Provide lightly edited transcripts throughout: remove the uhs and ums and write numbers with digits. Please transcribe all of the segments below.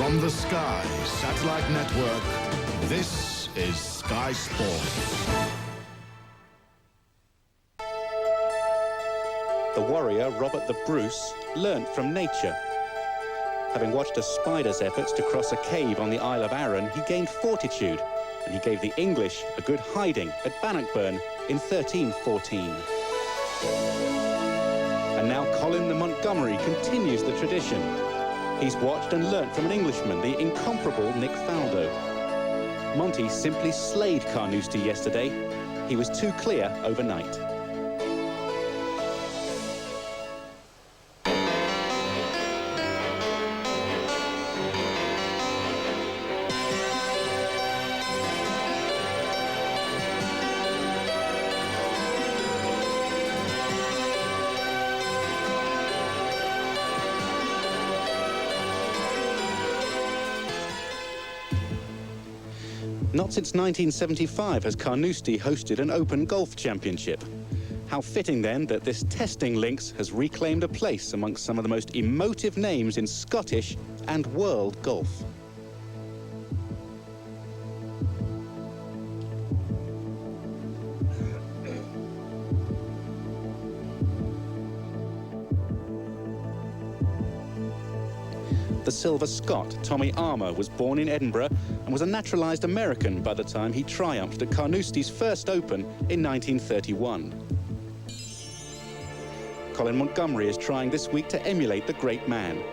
From the Sky Satellite Network, this is Sky Sports. The warrior Robert the Bruce learnt from nature. Having watched a spider's efforts to cross a cave on the Isle of Arran, he gained fortitude, and he gave the English a good hiding at Bannockburn in 1314. And now Colin the Montgomerie continues the tradition. He's watched and learnt from an Englishman, the incomparable Nick Faldo. Monty simply slayed Carnoustie yesterday. He was too clear overnight. Not since 1975 has Carnoustie hosted an open golf championship. How fitting then that this testing links has reclaimed a place amongst some of the most emotive names in Scottish and world golf. The Silver Scot, Tommy Armour, was born in Edinburgh and was a naturalised American by the time he triumphed at Carnoustie's first Open in 1931. Colin Montgomerie is trying this week to emulate the great man.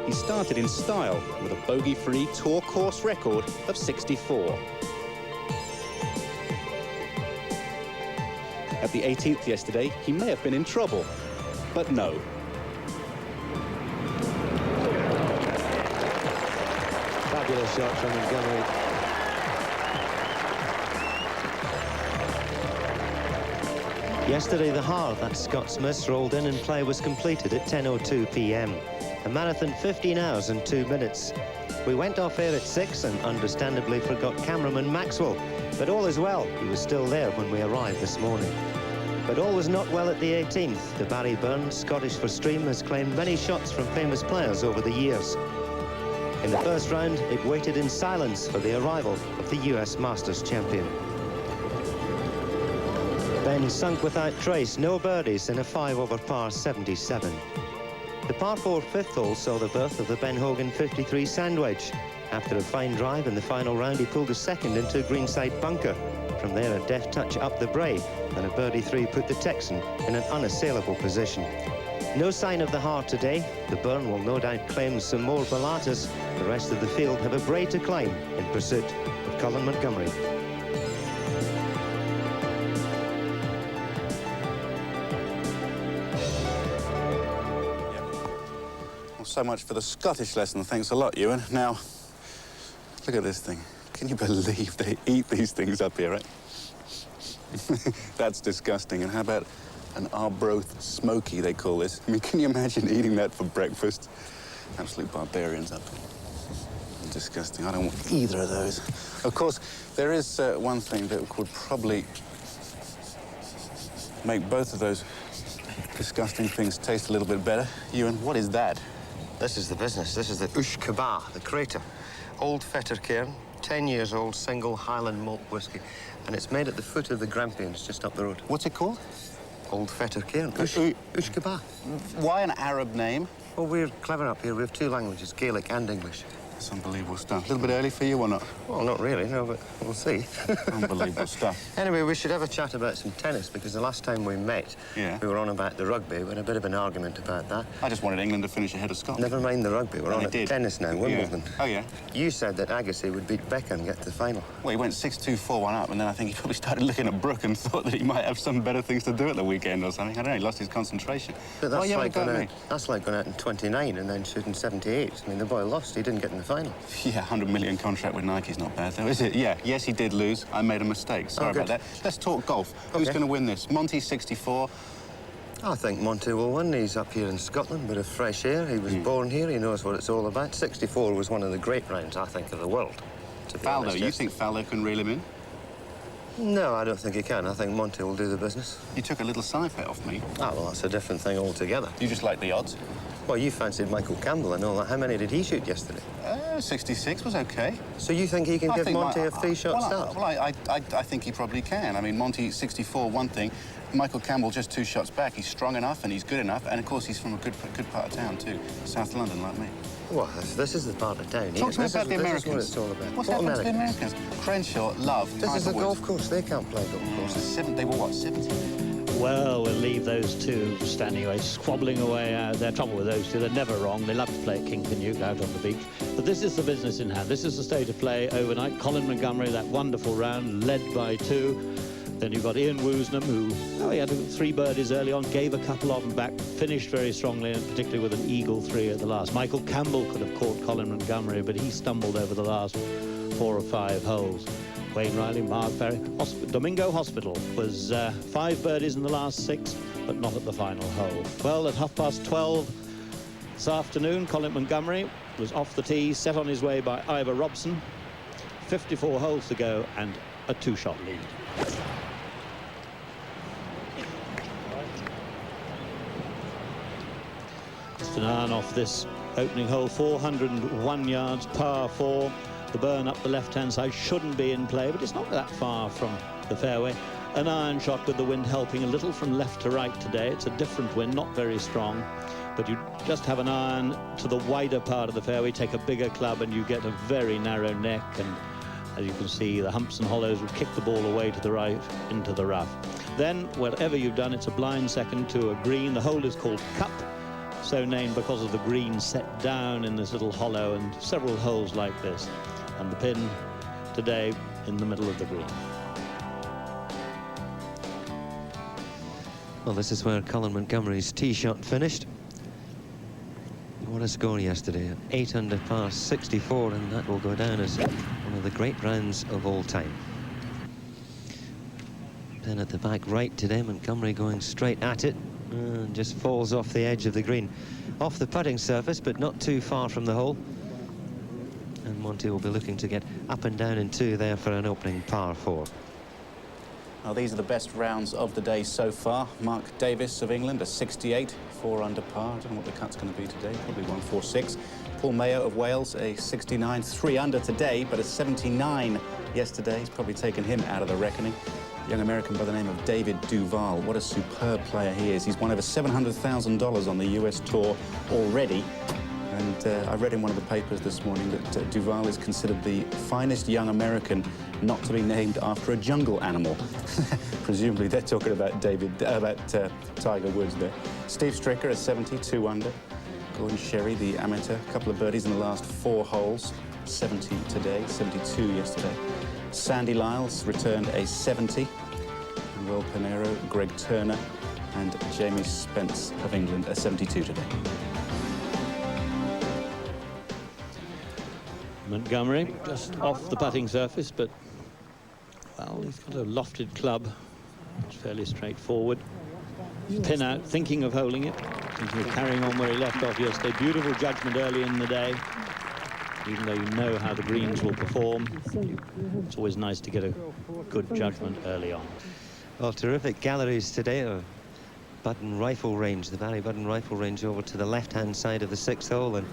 He started in style with a bogey-free tour course record of 64. At the 18th yesterday, he may have been in trouble, but no. Fabulous shot from Montgomerie. Yesterday, the Hard, that Scots miss, rolled in and play was completed at 10:02 p.m. A marathon 15 hours and 2 minutes. We went off air at 6 and understandably forgot cameraman Maxwell. But all is well. He was still there when we arrived this morning. But all was not well at the 18th. The Barry Burns Scottish for Stream has claimed many shots from famous players over the years. In the first round, it waited in silence for the arrival of the US Masters champion. Ben sunk without trace, no birdies in a 5-over-par 77. The par 4 fifth hole saw the birth of the Ben Hogan 53 sand wedge. After a fine drive in the final round, he pulled a second into a greenside bunker. From there, a deft touch up the brae, and a birdie 3 put the Texan in an unassailable position. No sign of the Hart today. The Burn will no doubt claim some more ballatas. The rest of the field have a brae to climb in pursuit of Colin Montgomerie. Well, so much for the Scottish lesson. Thanks a lot, Ewan. Now, look at this thing. Can you believe they eat these things up here, right? That's disgusting. And how about an Arbroath smoky, they call this? I mean, can you imagine eating that for breakfast? Absolute barbarians up here. Disgusting. I don't want either of those. Of course, there is one thing that would probably make both of those disgusting things taste a little bit better. Ewan, what is that? This is the business. This is the Ush Kebah, the crater. Old fetter cairn, 10 years old, single Highland malt whisky. And it's made at the foot of the Grampians, just up the road. What's it called? Old fetter cairn. Ush Kebah. Why an Arab name? Well, we're clever up here. We have 2 languages, Gaelic and English. That's unbelievable stuff. A little bit early for you or not? Well, not really, no, but we'll see. Unbelievable stuff. Anyway, we should have a chat about some tennis, because the last time we met, we were on about the rugby. We had a bit of an argument about that. I just wanted England to finish ahead of Scotland. Never mind the rugby. We're on at tennis now, Wimbledon. Yeah. Oh, yeah? You said that Agassi would beat Becca and get to the final. Well, he went 6-2, 4-1 up, and then I think he probably started looking at Brooke and thought that he might have some better things to do at the weekend or something. I don't know, he lost his concentration. But that's, that's like going out in 29 and then shooting 78. I mean, the boy lost. He didn't get in the final. Yeah, 100 million contract with Nike's not bad, though, is it? Yeah, yes, he did lose. I made a mistake. Sorry about that. Let's talk golf. Who's going to win this? Monty, 64. I think Monty will win. He's up here in Scotland, bit of fresh air. He was born here. He knows what it's all about. 64 was one of the great rounds, I think, of the world. Faldo, you think Faldo can reel him in? No, I don't think he can. I think Monty will do the business. You took a little sci-fi off me. Ah, well, that's a different thing altogether. You just like the odds? Well, you fancied Michael Campbell and all that. How many did he shoot yesterday? 66 was okay. So you think he can give Monty a three-shot start? I think he probably can. I mean, Monty, 64, one thing. Michael Campbell just 2 shots back. He's strong enough and he's good enough. And, of course, he's from a good part of town, too. South London, like me. Well, this is the part of town. Talk to me about the Americans. This is what it's all about. What's happened to the Americans? Crenshaw, Love, This is a golf course. They can't play golf courses. They were, what, 70? Well, we'll leave those two standing away, squabbling away. Their trouble with those two, they're never wrong. They love to play at King Canute out on the beach. But this is the business in hand. This is the state of play overnight. Colin Montgomerie, that wonderful round, led by 2. Then you've got Ian Woosnam, who, he had 3 birdies early on, gave a couple of them back, finished very strongly, and particularly with an eagle 3 at the last. Michael Campbell could have caught Colin Montgomerie, but he stumbled over the last 4 or 5 holes. Wayne Riley, Mark Ferry, Domingo Hospital was 5 birdies in the last 6, but not at the final hole. Well, at 12:30 this afternoon, Colin Montgomerie was off the tee, set on his way by Ivor Robson. 54 holes to go and a 2-shot lead. Just an iron off this opening hole, 401 yards, par 4. The burn up the left-hand side shouldn't be in play, but it's not that far from the fairway. An iron shot with the wind helping a little from left to right today. It's a different wind, not very strong, but you just have an iron to the wider part of the fairway, take a bigger club, and you get a very narrow neck. And as you can see, the humps and hollows will kick the ball away to the right into the rough. Then, whatever you've done, it's a blind second to a green. The hole is called Cup, so named because of the green set down in this little hollow, and several holes like this. And the pin today in the middle of the green. Well, this is where Colin Montgomerie's tee shot finished. What a score yesterday. 8 under par 64, and that will go down as one of the great rounds of all time. Then at the back right today, Montgomerie going straight at it and just falls off the edge of the green. Off the putting surface, but not too far from the hole. And Monty will be looking to get up and down in 2 there for an opening par 4. Well, these are the best rounds of the day so far. Mark Davis of England, a 68, 4 under par. I don't know what the cut's going to be today, probably 146. Paul Mayo of Wales, a 69, 3 under today, but a 79 yesterday. He's probably taken him out of the reckoning. A young American by the name of David Duval. What a superb player he is. He's won over $700,000 on the US tour already. And I read in one of the papers this morning that Duval is considered the finest young American not to be named after a jungle animal. Presumably they're talking about Tiger Woods there. Steve Stricker at 70, 2 under. Gordon Sherry, the amateur, a couple of birdies in the last 4 holes. 70 today, 72 yesterday. Sandy Lyles returned a 70. And Will Pinero, Greg Turner, and Jamie Spence of England, a 72 today. Montgomerie just off the putting surface, but, well, he's got a lofted club. It's fairly straightforward. Pin out, thinking of holding it. He's carrying on where he left off yesterday. Beautiful judgment early in the day. Even though you know how the greens will perform, it's always nice to get a good judgment early on. Well, terrific galleries today of Budden Rifle Range, the Barry Budden Rifle Range over to the left-hand side of the 6th hole and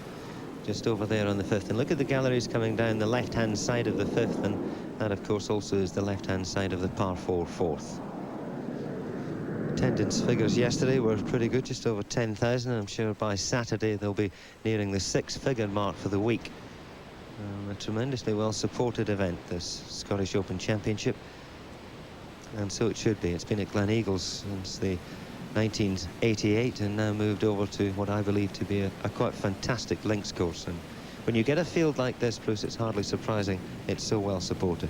just over there on the 5th. And look at the galleries coming down the left-hand side of the 5th, and that, of course, also is the left-hand side of the par 4 4th. Attendance figures yesterday were pretty good, just over 10,000. I'm sure by Saturday they'll be nearing the 6-figure mark for the week. A tremendously well-supported event, this Scottish Open Championship. And so it should be. It's been at Gleneagles since the 1988 and now moved over to what I believe to be a quite fantastic links course. And when you get a field like this, Bruce, it's hardly surprising it's so well supported.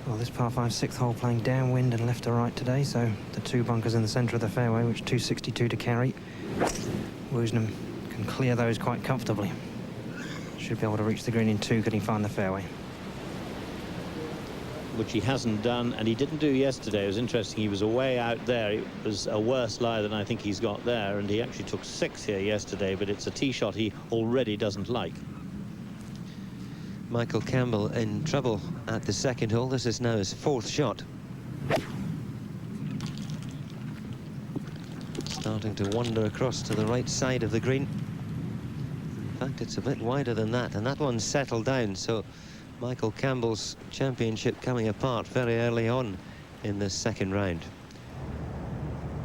Well, this par 5 6th hole playing downwind and left to right today, so the 2 bunkers in the centre of the fairway, which 262 to carry. Woosnam can clear those quite comfortably. Should be able to reach the green in 2, could he find the fairway. Which he hasn't done, and he didn't do yesterday. It was interesting, he was away out there. It was a worse lie than I think he's got there, and he actually took 6 here yesterday, but it's a tee shot he already doesn't like. Michael Campbell in trouble at the second hole. This is now his 4th shot. Starting to wander across to the right side of the green. In fact, it's a bit wider than that, and that one's settled down, so Michael Campbell's championship coming apart very early on in the second round.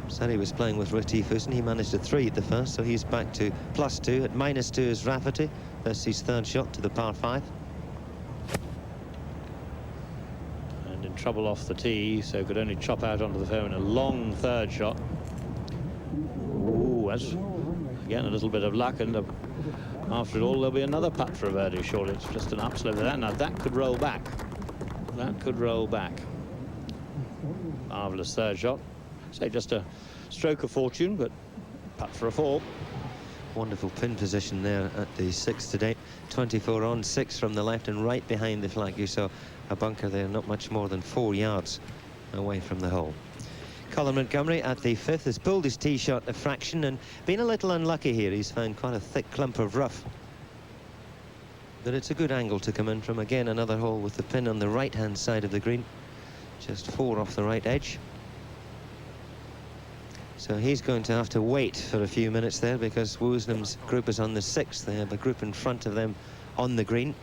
Said he was playing with Retief, and he managed a 3 at the first, so he's back to +2. At -2 is Rafferty. That's his 3rd shot to the par 5. And in trouble off the tee, so could only chop out onto the fairway in a long 3rd shot. Ooh, that's again a little bit of luck, and after it all there'll be another putt for a birdie, surely. It's just an upslope of that. Now that could roll back. That could roll back. Marvellous 3rd shot. Say just a stroke of fortune, but putt for a 4. Wonderful pin position there at the 6th today. 24 on, 6 from the left, and right behind the flag you saw a bunker there, not much more than 4 yards away from the hole. Colin Montgomerie at the 5th has pulled his tee shot a fraction and been a little unlucky here. He's found quite a thick clump of rough. But it's a good angle to come in from. Again, another hole with the pin on the right-hand side of the green. Just 4 off the right edge. So he's going to have to wait for a few minutes there, because Woosnam's group is on the 6th. They have a group in front of them on the green.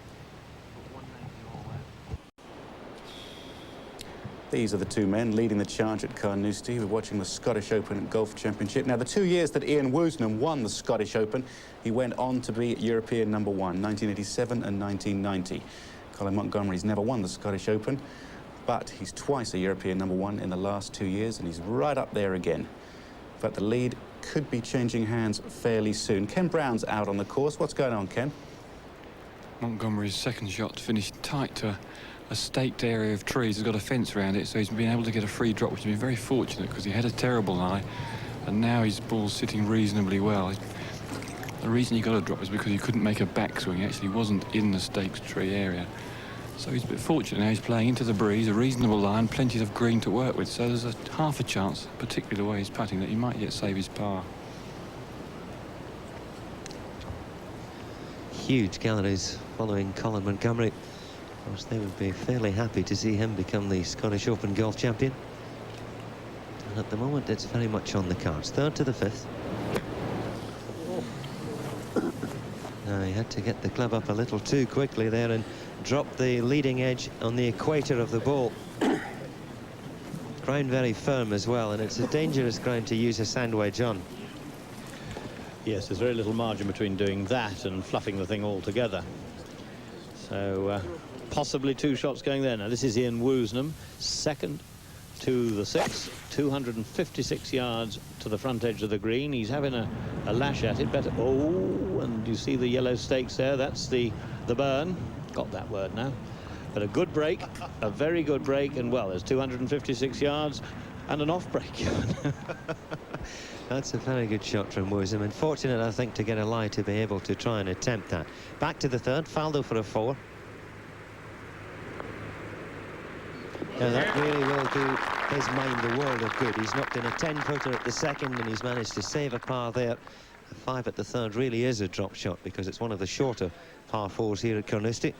These are the 2 men leading the charge at Carnoustie. We're watching the Scottish Open Golf Championship. Now, the 2 years that Ian Woosnam won the Scottish Open, he went on to be European #1, 1987 and 1990. Colin Montgomerie's never won the Scottish Open, but he's twice a European #1 in the last 2 years, and he's right up there again. But the lead could be changing hands fairly soon. Ken Brown's out on the course. What's going on, Ken? Montgomerie's 2nd shot finished tight to a staked area of trees. He's got a fence around it, so he's been able to get a free drop, which has been very fortunate, because he had a terrible lie, and now his ball's sitting reasonably well. The reason he got a drop is because he couldn't make a backswing. He actually wasn't in the staked tree area. So he's a bit fortunate now. He's playing into the breeze, a reasonable line, plenty of green to work with. So there's a half a chance, particularly the way he's putting, that he might yet save his par. Huge galleries following Colin Montgomerie. Of course, they would be fairly happy to see him become the Scottish Open golf champion. And at the moment, it's very much on the cards. 3rd to the 5th. Now, he had to get the club up a little too quickly there and drop the leading edge on the equator of the ball. Ground very firm as well, and it's a dangerous ground to use a sand wedge on. Yes, there's very little margin between doing that and fluffing the thing all together. So possibly 2 shots going there. Now this is Ian Woosnam, 2nd to the 6th, 256 yards to the front edge of the green. He's having a lash at it. Better. Oh, and you see the yellow stakes there. That's the burn. Got that word now. But a good break, a very good break, and well, there's 256 yards and an off break. That's a very good shot from Woosnam. Unfortunate, I think, to get a lie to be able to try and attempt that. Back to the 3rd, Faldo for a 4. Now that really will do his mind the world of good. He's knocked in a 10-footer at the 2nd, and he's managed to save a par there. A 5 at the 3rd really is a drop shot, because it's one of the shorter par 4s here at Carnoustie.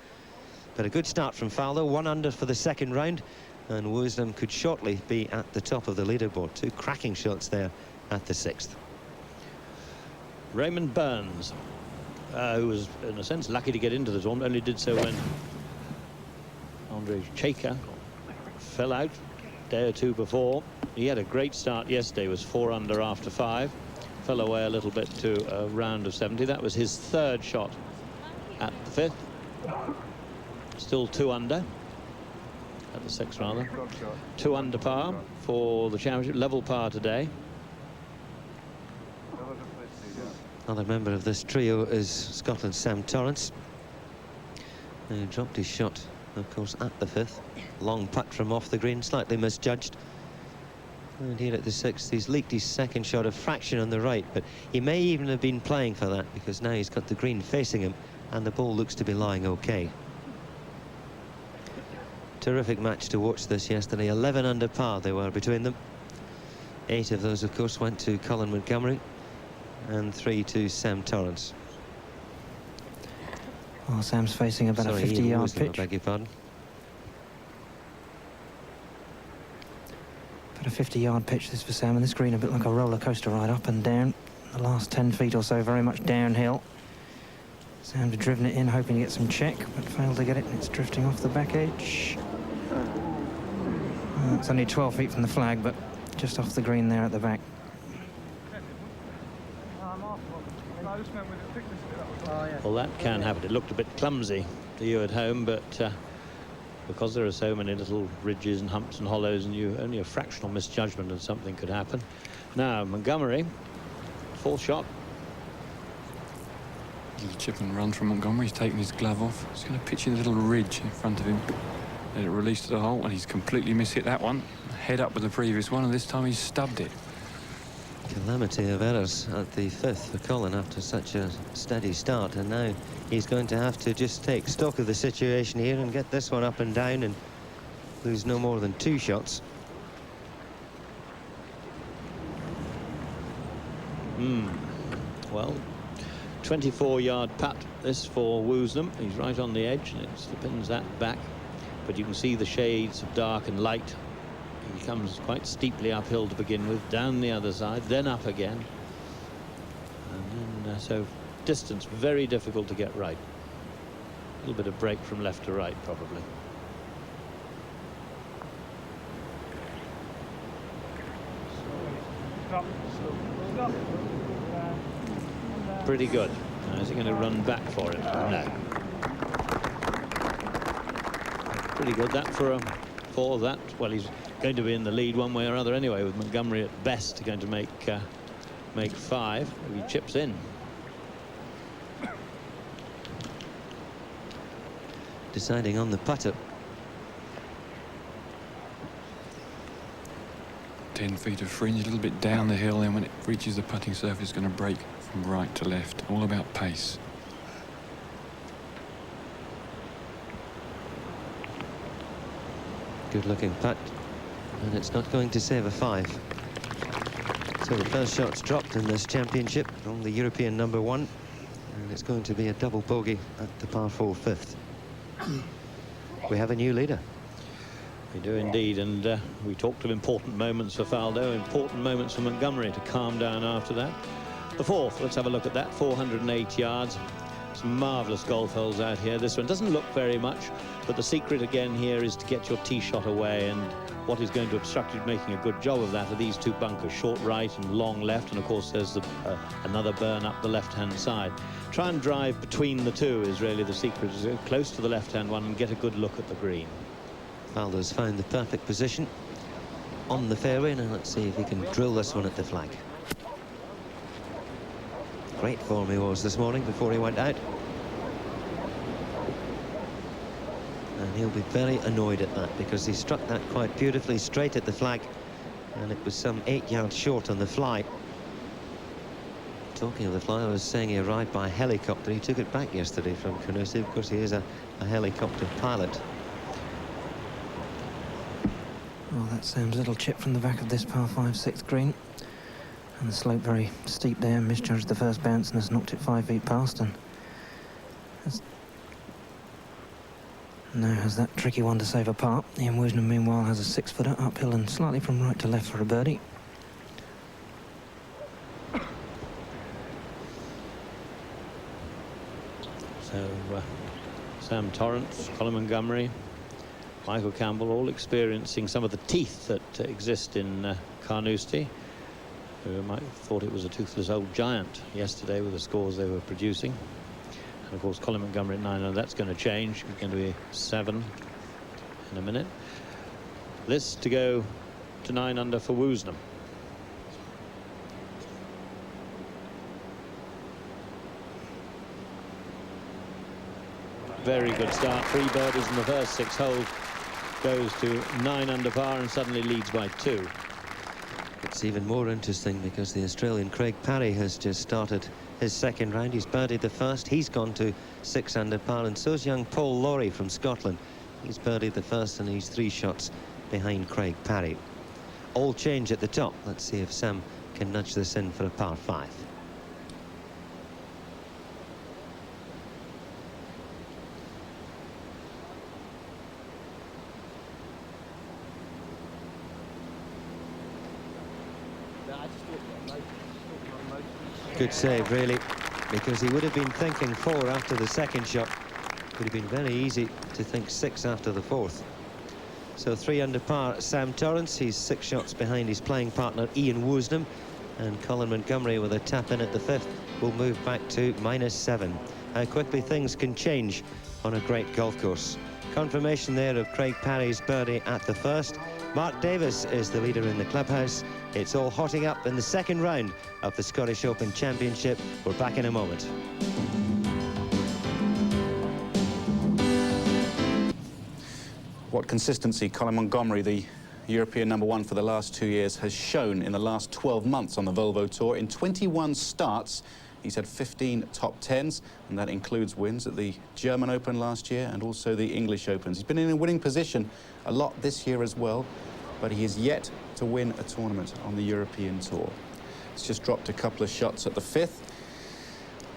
But a good start from Faldo, 1 under for the 2nd round, and Woosnam could shortly be at the top of the leaderboard. 2 cracking shots there at the 6th. Raymond Burns, who was in a sense lucky to get into the tournament, only did so when Andre Chaker fell out a day or 2 before. He had a great start yesterday, was 4 under after 5, fell away a little bit to a round of 70. That was his 3rd shot at the 5th. Still 2 under at the 6th, rather. 2 under par for the championship, level par today. Another member of this trio is Scotland's Sam Torrence. He dropped his shot, of course, at the 5th. Long putt from off the green, slightly misjudged. And here at the 6th, he's leaked his 2nd shot a fraction on the right, but he may even have been playing for that, because now he's got the green facing him, and the ball looks to be lying okay. Terrific match to watch this yesterday. 11 under par they were between them. 8 of those, of course, went to Colin Montgomerie, and 3 to Sam Torrence. Oh, Sam's facing about a 50-yard pitch. I beg your pardon. About a 50-yard pitch this for Sam, and this green a bit like a roller coaster ride, up and down. The last 10 feet or so very much downhill. Sam's driven it in, hoping to get some check, but failed to get it, and it's drifting off the back edge. It's only 12 feet from the flag, but just off the green there at the back. Well, that can happen. It looked a bit clumsy to you at home, but because there are so many little ridges and humps and hollows, and only a fractional misjudgment and something could happen. Now, Montgomerie, full shot. Little chip and run from Montgomerie. He's taking his glove off. He's going to pitch in a little ridge in front of him. Let it release to the hole, and he's completely mishit that one. Head up with the previous one, and this time he's stubbed it. Calamity of errors at the 5th for Colin after such a steady start, and now he's going to have to just take stock of the situation here and get this one up and down and lose no more than 2 shots. Well, 24-yard putt this for Woosnam. He's right on the edge, and it spins that back, but you can see the shades of dark and light. He comes quite steeply uphill to begin with, down the other side, then up again, and then so distance very difficult to get right. A little bit of break from left to right, probably. Pretty good. Now, is he going to run back for it? No. Pretty good that for that. Well, he's going to be in the lead one way or other anyway, with Montgomerie at best going to make 5 if he chips in. Deciding on the putter. 10 feet of fringe, a little bit down the hill, and when it reaches the putting surface, it's going to break from right to left. All about pace. Good looking putt, and it's not going to save a 5. So the first shot's dropped in this championship from the European #1, and it's going to be a double bogey at the par 4 5th. We have a new leader. We do indeed, and we talked of important moments for Faldo, important moments for Montgomerie to calm down after that. The 4th, let's have a look at that, 408 yards. Some marvellous golf holes out here. This one doesn't look very much, but the secret again here is to get your tee shot away, and what is going to obstruct you making a good job of that are these 2 bunkers, short right and long left, and of course there's another burn up the left-hand side. Try and drive between the 2 is really the secret, is close to the left-hand one and get a good look at the green. Faldo's found the perfect position on the fairway. Now let's see if he can drill this one at the flag. Great form he was this morning before he went out. And he'll be very annoyed at that, because he struck that quite beautifully straight at the flag, and it was some 8 yards short on the fly. Talking of the fly, I was saying he arrived by helicopter. He took it back yesterday from Carnoustie. Of course, he is a helicopter pilot. Well, that's Sam's little chip from the back of this par 5 6th green. And the slope very steep there, misjudged the first bounce and has knocked it 5 feet past, and now has that tricky one to save a par. Ian Woosnam, meanwhile, has a 6-footer uphill and slightly from right to left for a birdie. So Sam Torrence, Colin Montgomerie, Michael Campbell, all experiencing some of the teeth that exist in Carnoustie. Who might have thought it was a toothless old giant yesterday with the scores they were producing. And of course Colin Montgomerie at 9 under, that's going to change. It's going to be 7 in a minute. This to go to 9 under for Woosnam. Very good start. 3 birdies in the first 6 holes. Goes to 9 under par and suddenly leads by 2. It's even more interesting because the Australian Craig Parry has just started his 2nd round. He's birdied the first. He's gone to 6 under par, and so's young Paul Lawrie from Scotland. He's birdied the first, and he's 3 shots behind Craig Parry. All change at the top. Let's see if Sam can nudge this in for a par 5. Good save, really, because he would have been thinking 4 after the second shot. Would have been very easy to think 6 after the fourth. So 3 under par, Sam Torrence. He's 6 shots behind his playing partner, Ian Woosnam. And Colin Montgomerie, with a tap in at the 5th, will move back to -7. How quickly things can change on a great golf course. Confirmation there of Craig Parry's birdie at the first. Mark Davis is the leader in the clubhouse. It's all hotting up in the second round of the Scottish Open Championship. We're back in a moment. What consistency Colin Montgomerie, the European #1 for the last 2 years, has shown in the last 12 months on the Volvo Tour. In 21 starts, he's had 15 top 10s, and that includes wins at the German Open last year and also the English Opens. He's been in a winning position a lot this year as well, but he is yet to win a tournament on the European Tour. He's just dropped a couple of shots at the 5th,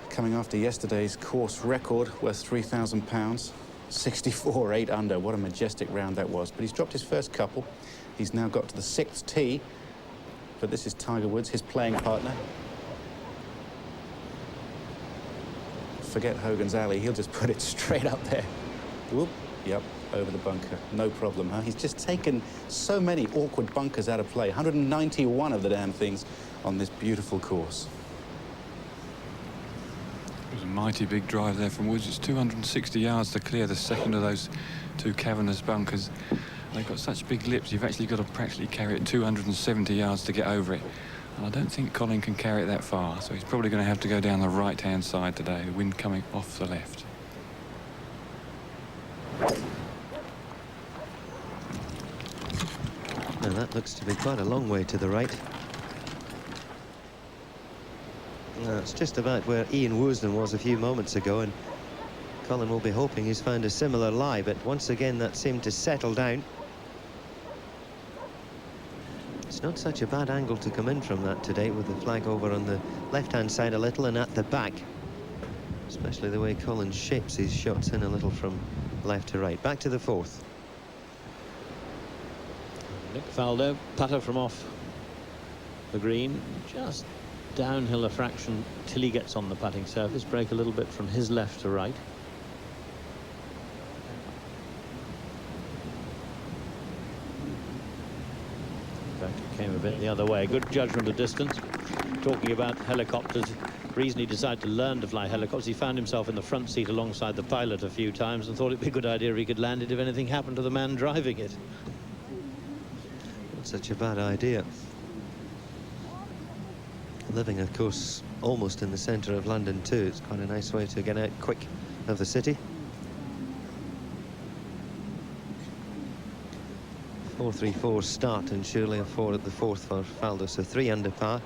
coming after yesterday's course record worth £3,000. 64, 8 under. What a majestic round that was. But he's dropped his first couple. He's now got to the 6th tee. But this is Tiger Woods, his playing partner. Forget Hogan's Alley. He'll just put it straight up there. Whoop. Yep, over the bunker. No problem, huh? He's just taken so many awkward bunkers out of play. 191 of the damn things on this beautiful course. It was a mighty big drive there from Woods. It's 260 yards to clear the second of those 2 cavernous bunkers. They've got such big lips, you've actually got to practically carry it 270 yards to get over it. And I don't think Colin can carry it that far, so he's probably going to have to go down the right-hand side today, the wind coming off the left. Now that looks to be quite a long way to the right. It's just about where Ian Woosnam was a few moments ago, and Colin will be hoping he's found a similar lie, but once again that seemed to settle down. It's not such a bad angle to come in from that today, with the flag over on the left-hand side a little and at the back. Especially the way Colin shapes his shots in a little from left to right. Back to the 4th. Nick Faldo, putter from off the green, just downhill a fraction till he gets on the putting surface. Break a little bit from his left to right. In fact, it came a bit the other way. Good judgment of distance. Talking about helicopters, the reason he decided to learn to fly helicopters, he found himself in the front seat alongside the pilot a few times and thought it'd be a good idea if he could land it if anything happened to the man driving it. Not such a bad idea. Living, of course, almost in the centre of London too. It's quite a nice way to get out quick of the city. 4-3-4 start, and surely a 4 at the 4th for Faldo, so 3 under par.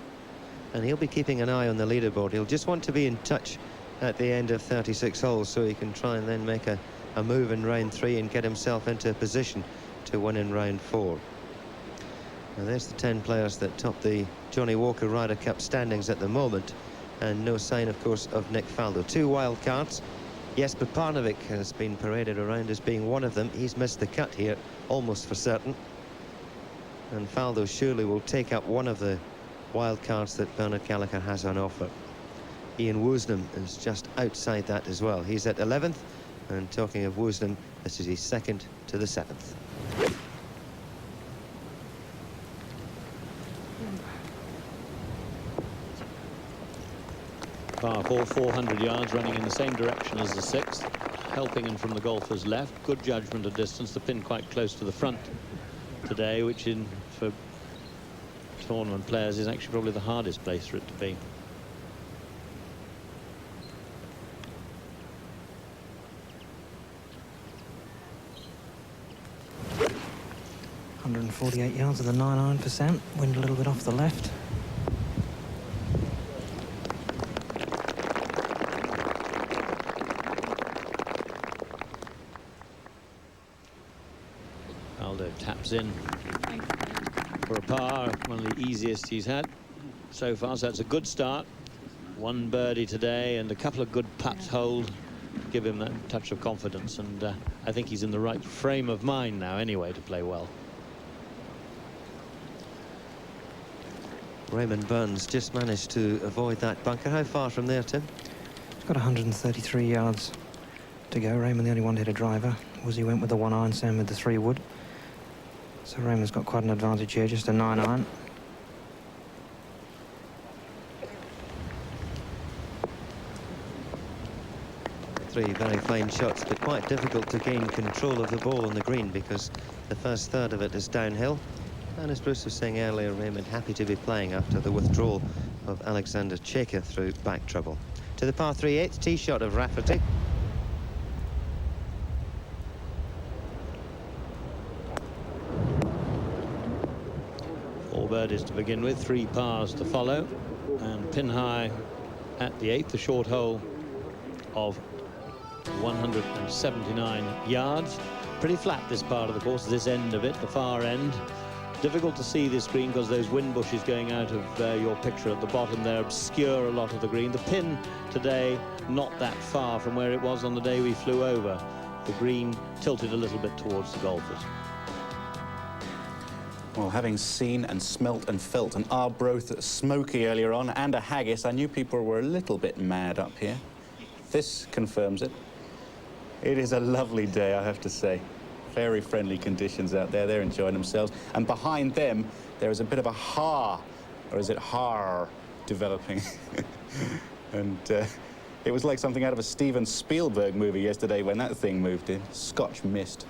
And he'll be keeping an eye on the leaderboard. He'll just want to be in touch at the end of 36 holes so he can try and then make a move in round 3 and get himself into a position to win in round 4. Now there's the 10 players that top the Johnny Walker Ryder Cup standings at the moment, and no sign, of course, of Nick Faldo. 2 wild cards. Jesper Parnevik has been paraded around as being one of them. He's missed the cut here, almost for certain. And Faldo surely will take up one of the wild cards that Bernard Gallagher has on offer. Ian Woosnam is just outside that as well. He's at 11th, and talking of Woosnam, this is his 2nd to the 7th. Par 4, 400 yards, running in the same direction as the 6th, helping him from the golfer's left. Good judgment of distance, the pin quite close to the front today, which for tournament players is actually probably the hardest place for it to be. .148 yards of the 9-iron%, wind a little bit off the left. Faldo taps in for a par, one of the easiest he's had so far, so that's a good start. 1 birdie today and a couple of good putts hold, give him that touch of confidence, and I think he's in the right frame of mind now anyway to play well. Raymond Burns just managed to avoid that bunker. How far from there, Tim? He's got 133 yards to go. Raymond the only one to hit a driver. Woosie went with the 1 iron, Sam with the 3 wood. So Raymond's got quite an advantage here, just a 9 iron. Three very fine shots, but quite difficult to gain control of the ball on the green because the first third of it is downhill. And as Bruce was saying earlier, Raymond happy to be playing after the withdrawal of Alexander Cheka through back trouble. To the par 3 8th tee shot of Rafferty. Four birdies to begin with, 3 pars to follow, and pin high at the 8th, the short hole of 179 yards. Pretty flat, this part of the course, this end of it, the far end. Difficult to see this green because those wind bushes going out of your picture at the bottom there obscure a lot of the green. The pin today not that far from where it was on the day we flew over. The green tilted a little bit towards the golfers. Well, having seen and smelt and felt an Arbroath Smoky earlier on and a haggis, I knew people were a little bit mad up here. This confirms it. It is a lovely day, I have to say. Very friendly conditions out there. They're enjoying themselves. And behind them, there is a bit of a har, or is it har, developing. And it was like something out of a Steven Spielberg movie yesterday when that thing moved in. Scotch mist.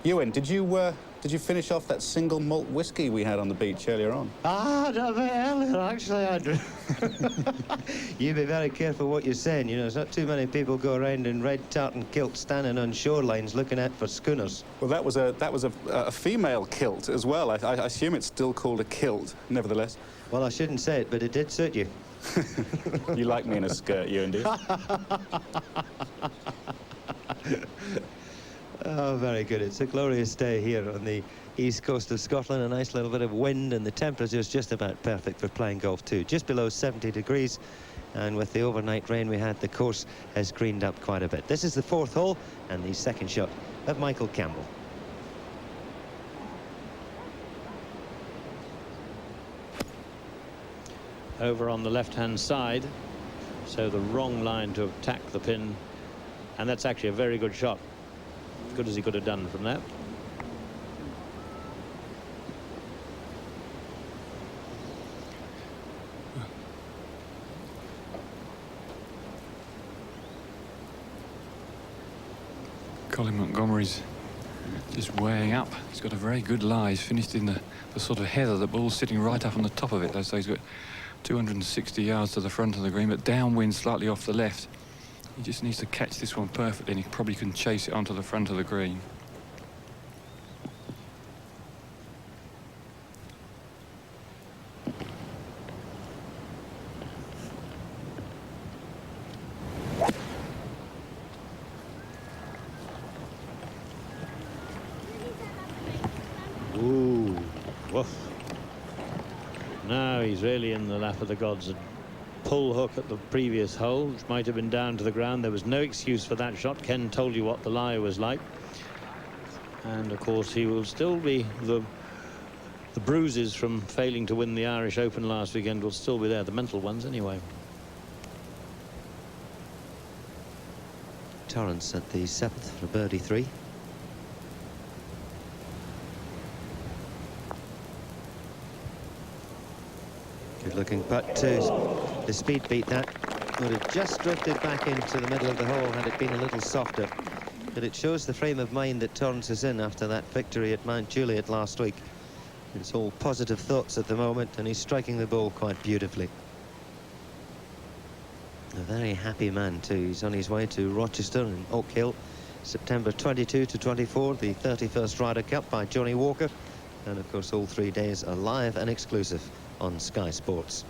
Ewan, did you finish off that single malt whiskey we had on the beach earlier on? Ah, a bit earlier, actually, Andrew. You be very careful what you're saying. You know, there's not too many people go around in red tartan kilts standing on shorelines looking out for schooners. Well, that was a female kilt as well. I assume it's still called a kilt, nevertheless. Well, I shouldn't say it, but it did suit you. You like me in a skirt, Ewan, do you? Oh, very good. It's a glorious day here on the east coast of Scotland. A nice little bit of wind, and the temperature's just about perfect for playing golf too. Just below 70 degrees, and with the overnight rain we had, the course has greened up quite a bit. This is the 4th hole and the second shot of Michael Campbell. Over on the left-hand side, so the wrong line to attack the pin, and that's actually a very good shot. Good as he could have done from that. Colin Montgomerie's just weighing up. He's got a very good lie. He's finished in the sort of heather. The ball's sitting right up on the top of it. So he's got 260 yards to the front of the green, but downwind slightly off the left. He just needs to catch this one perfectly, and he probably can chase it onto the front of the green. Ooh, woof. Now he's really in the lap of the gods. Pull hook at the previous hole, which might have been down to the ground. There was no excuse for that shot. Ken told you what the lie was like. And of course he will still be the bruises from failing to win the Irish Open last weekend will still be there, the mental ones anyway. Torrence at the 7th for birdie 3. Good looking putt too. The speed beat that. Would have just drifted back into the middle of the hole had it been a little softer. But it shows the frame of mind that Torrence is in after that victory at Mount Juliet last week. It's all positive thoughts at the moment, and he's striking the ball quite beautifully. A very happy man too. He's on his way to Rochester and Oak Hill, September 22 to 24, the 31st Ryder Cup by Johnny Walker. And of course all 3 days are live and exclusive on Sky Sports.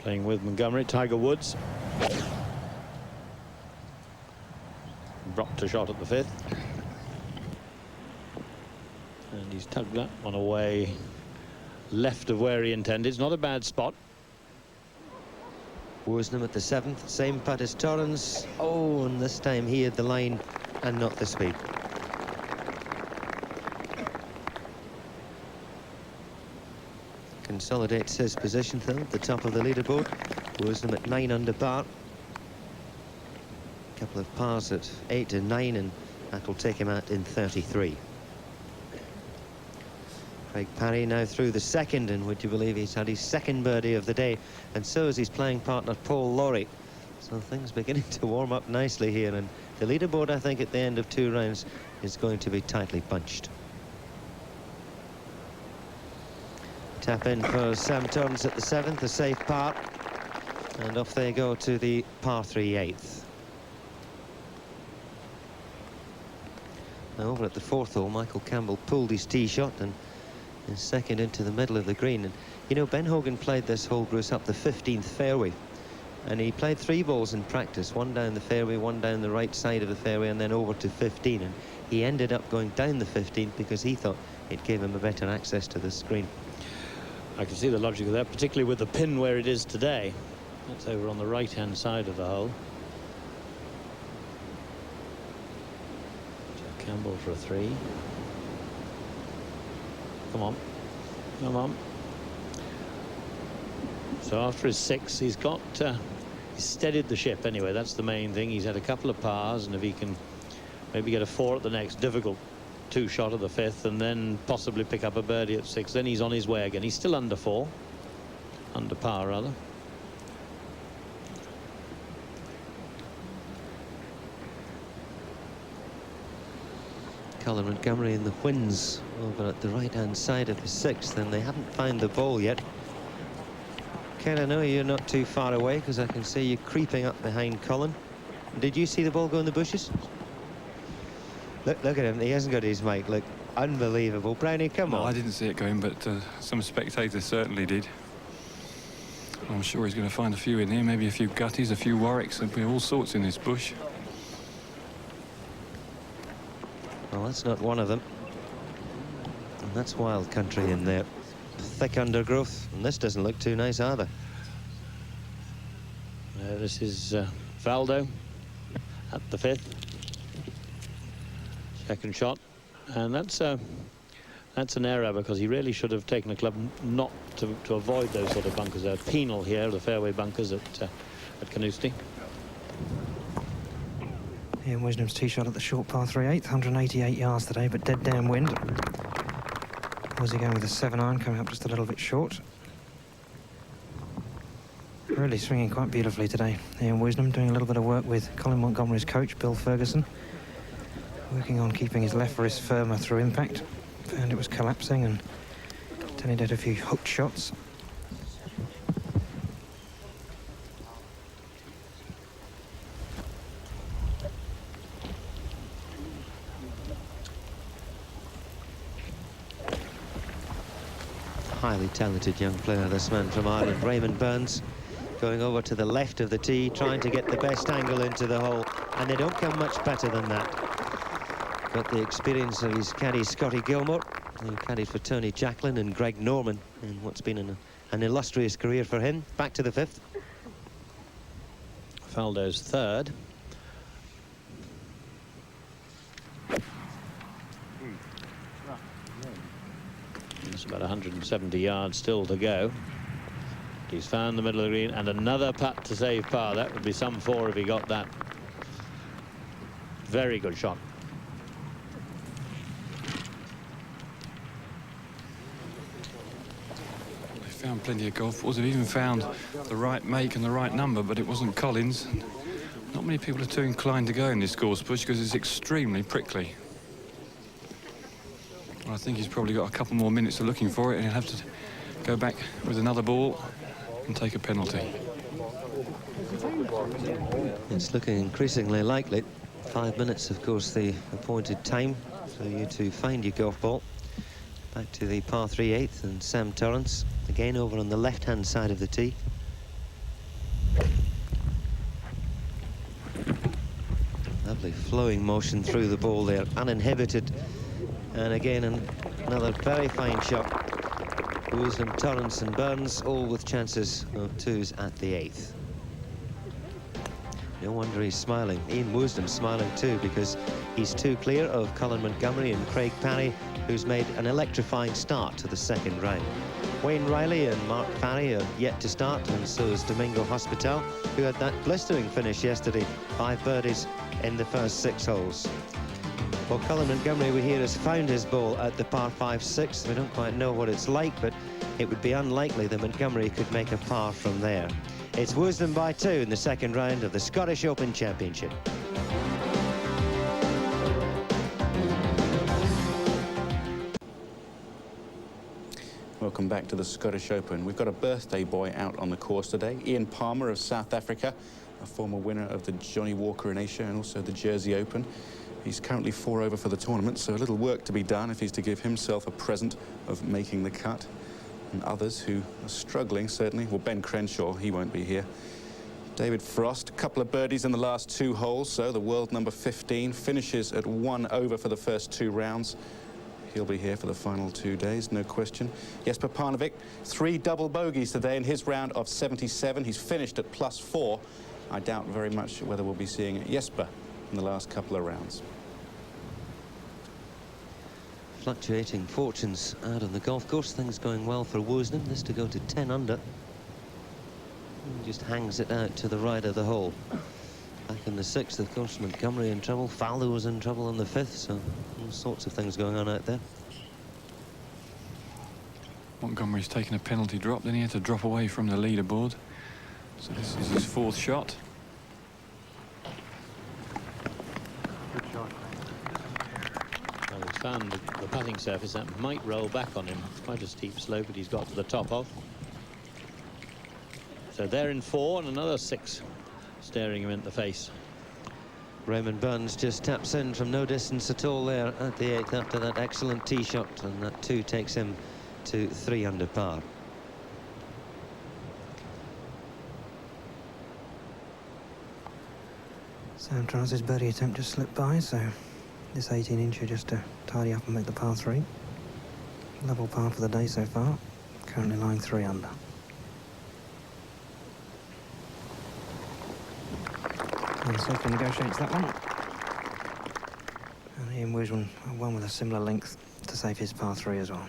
Playing with Montgomerie, Tiger Woods. Dropped a shot at the 5th. And he's tugged that one away left of where he intended. It's not a bad spot. Woosnam at the 7th, same putt as Torrence. Oh, and this time he had the line and not the speed. consolidates his position though at the top of the leaderboard. Woosnam at 9 under par. A couple of pars at 8 and 9, and that'll take him out in 33. Craig Parry now through the second, and would you believe he's had his second birdie of the day, and so is his playing partner Paul Lawrie. So things beginning to warm up nicely here, and the leaderboard, I think, at the end of 2 rounds is going to be tightly bunched. Tap in for Sam Torrence at the 7th, a safe par, and off they go to the par 3 8th. Now over at the 4th hole, Michael Campbell pulled his tee shot and is second into the middle of the green. And you know, Ben Hogan played this hole, Bruce, up the 15th fairway, and he played 3 balls in practice, one down the fairway, one down the right side of the fairway, and then over to 15, and he ended up going down the 15th because he thought it gave him a better access to the screen. I can see the logic of that, particularly with the pin where it is today. That's over on the right-hand side of the hole. Campbell for a 3. Come on, come on. So after his 6, he's got he's steadied the ship anyway. That's the main thing. He's had a couple of pars, and if he can maybe get a 4 at the next difficult 2 shot of the 5th, and then possibly pick up a birdie at 6, then he's on his way again. He's still under 4, under par rather. Colin Montgomerie in the wins over at the right-hand side of the 6th, and they haven't found the ball yet. Ken, I know you're not too far away because I can see you creeping up behind Colin. Did you see the ball go in the bushes? Look at him, he hasn't got his mic. Look, unbelievable. Brownie, come on. I didn't see it going, but some spectators certainly did. I'm sure he's going to find a few in here, maybe a few gutties, a few Warwicks, there'll be all sorts in this bush. Well, that's not one of them. And that's wild country in there. Thick undergrowth, and this doesn't look too nice either. This is Faldo at the 5th. Second shot, and that's an error because he really should have taken a club not to avoid those sort of bunkers. They're penal here, the fairway bunkers at Carnoustie. Ian Woosnam's tee shot at the short par 3 8, 188 yards today, but dead downwind. Was he going with a 7-iron, coming up just a little bit short. Really swinging quite beautifully today. Ian Woosnam doing a little bit of work with Colin Montgomerie's coach, Bill Ferguson. Working on keeping his left wrist firmer through impact. Found it was collapsing and then he did a few hooked shots. Highly talented young player, this man from Ireland, Raymond Burns, going over to the left of the tee, trying to get the best angle into the hole, and they don't come much better than that. Got the experience of his caddy Scotty Gilmore, who caddied for Tony Jacklin and Greg Norman in what's been an illustrious career for him. Back to the 5th. Faldo's 3rd. It's about 170 yards still to go. He's found the middle of the green, and another putt to save par. That would be some 4 if he got that. Very good shot. They found plenty of golf balls. They've even found the right make and the right number, but it wasn't Colin's. Not many people are too inclined to go in this course push because it's extremely prickly. I think he's probably got a couple more minutes of looking for it, and he'll have to go back with another ball and take a penalty. It's looking increasingly likely. 5 minutes, of course, the appointed time for you to find your golf ball. Back to the par 3 8th, and Sam Torrance again over on the left-hand side of the tee. Lovely flowing motion through the ball there, uninhibited. And again, another very fine shot. Woosnam, Torrance and Burns, all with chances of 2s at the 8th. No wonder he's smiling. Ian Woosnam smiling too, because he's 2 clear of Colin Montgomerie and Craig Parry who's made an electrifying start to the second round. Wayne Riley and Mark Farry are yet to start, and so is Domingo Hospital, who had that blistering finish yesterday, 5 birdies in the first 6 holes. Well, Colin Montgomerie, we hear, has found his ball at the par 5-6. We don't quite know what it's like, but it would be unlikely that Montgomerie could make a par from there. It's Woosnam by 2 in the second round of the Scottish Open Championship. Welcome back to the Scottish Open. We've got a birthday boy out on the course today, Ian Palmer of South Africa, a former winner of the Johnny Walker in Asia and also the Jersey Open. He's currently 4 over for the tournament, so a little work to be done if he's to give himself a present of making the cut. And others who are struggling, certainly. Well, Ben Crenshaw, he won't be here. David Frost, a couple of birdies in the last 2 holes, so the world number 15 finishes at 1 over for the first 2 rounds. He'll be here for the final 2 days, no question. Jesper Parnevik, 3 double bogeys today in his round of 77. He's finished at +4. I doubt very much whether we'll be seeing Jesper in the last couple of rounds. Fluctuating fortunes out on the golf course. Things going well for Woosnam. This to go to 10 under. He just hangs it out to the right of the hole. Back in the 6th, of course, Montgomerie in trouble. Faldo was in trouble in the 5th, so all sorts of things going on out there. Montgomerie's taken a penalty drop, then he had to drop away from the leaderboard. So this is his 4th shot. Well, he's found the putting surface that might roll back on him. It's quite a steep slope that he's got to the top of. So they're in 4 and another 6 staring him in the face. Raymond Burns just taps in from no distance at all there at the 8th after that excellent tee shot, and that 2 takes him to 3 under par. Sam Torrence's birdie attempt just slipped by, so this 18-incher just to tidy up and make the par 3. Level par for the day so far, currently lying 3 under. And safely negotiates that one. And Ian Woosnam one with a similar length to save his par 3 as well.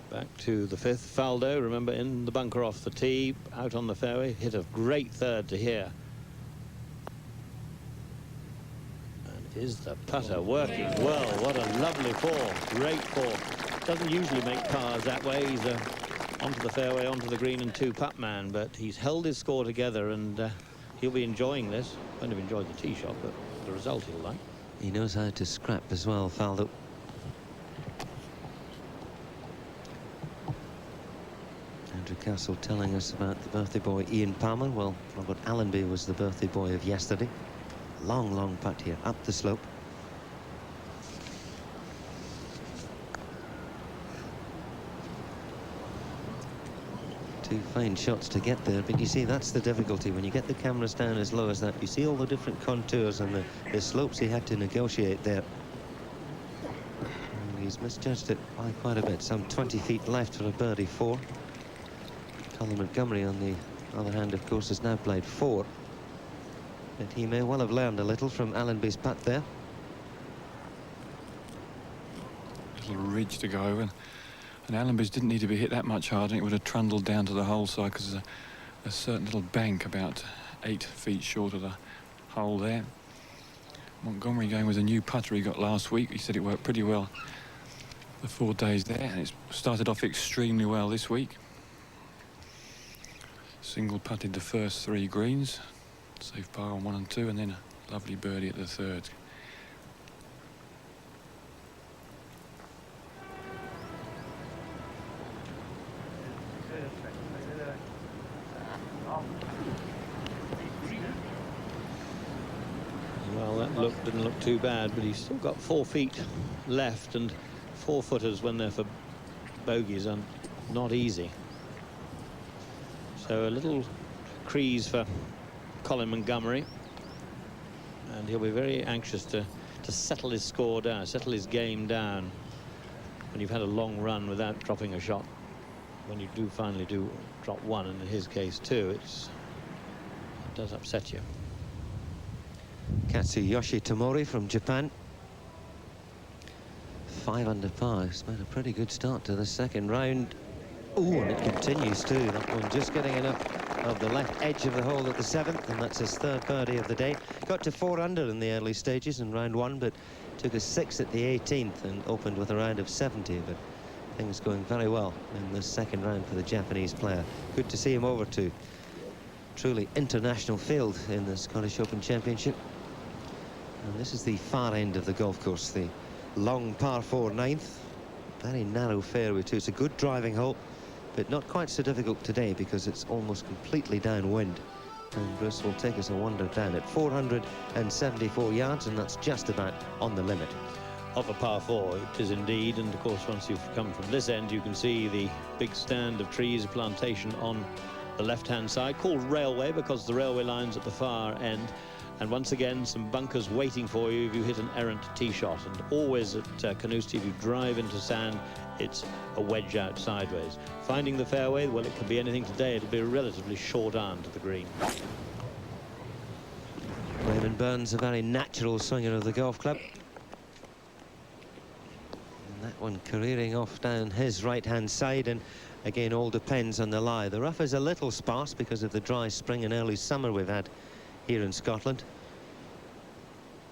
Back to the 5th. Faldo, remember, in the bunker off the tee, out on the fairway, hit a great 3rd to here. Is the putter working well? What a lovely 4, great 4. Doesn't usually make pars that way. He's onto the fairway, onto the green and 2-putt man, but he's held his score together, and he'll be enjoying this. Won't have enjoyed the tee shot, but the result he'll like. He knows how to scrap as well, Faldo. Andrew Castle telling us about the birthday boy Ian Palmer. Well, Robert Allenby was the birthday boy of yesterday. Long, long putt here, up the slope. 2 fine shots to get there, but you see, that's the difficulty. When you get the cameras down as low as that, you see all the different contours and the slopes he had to negotiate there. And he's misjudged it by quite a bit. Some 20 feet left for a birdie 4. Colin Montgomerie, on the other hand, of course, has now played 4. But he may well have learned a little from Allenby's putt there. Little ridge to go over, and Allenby's didn't need to be hit that much harder, and it would have trundled down to the hole side, because there's a certain little bank about 8 feet short of the hole there. Montgomerie going with a new putter he got last week. He said it worked pretty well the 4 days there, and it's started off extremely well this week. Single putted the first 3 greens, safe par on 1 and 2, and then a lovely birdie at the 3rd. Well, that didn't look too bad, but he's still got 4 feet left, and 4-footers when they're for bogeys are not easy. So a little crease for Colin Montgomerie, and he'll be very anxious to settle his score down, settle his game down when you've had a long run without dropping a shot. When you do finally drop one, and in his case two, it does upset you. Katsuyoshi Tomori from Japan. 5 under par. He's made a pretty good start to the second round. Oh, and it continues too. That one just getting enough of the left edge of the hole at the 7th, and that's his 3rd birdie of the day. Got to 4 under in the early stages in round 1, but took a 6 at the 18th and opened with a round of 70. But things going very well in the second round for the Japanese player. Good to see him over to truly international field in the Scottish Open Championship. And this is the far end of the golf course, the long par 4 9th. Very narrow fairway too. It's a good driving hole, but not quite so difficult today because it's almost completely downwind. And Bruce will take us a wander down at 474 yards, and that's just about on the limit. Of a par 4, it is indeed, and of course once you've come from this end you can see the big stand of trees, a plantation on the left-hand side, called railway because the railway line's at the far end. And once again, some bunkers waiting for you if you hit an errant tee shot. And always at Carnoustie, if you drive into sand, it's a wedge out sideways. Finding the fairway, well, it can be anything today. It'll be a relatively short iron to the green. Raymond Burns, a very natural swinger of the golf club. And that one careering off down his right-hand side, and again, all depends on the lie. The rough is a little sparse because of the dry spring and early summer we've had here in Scotland.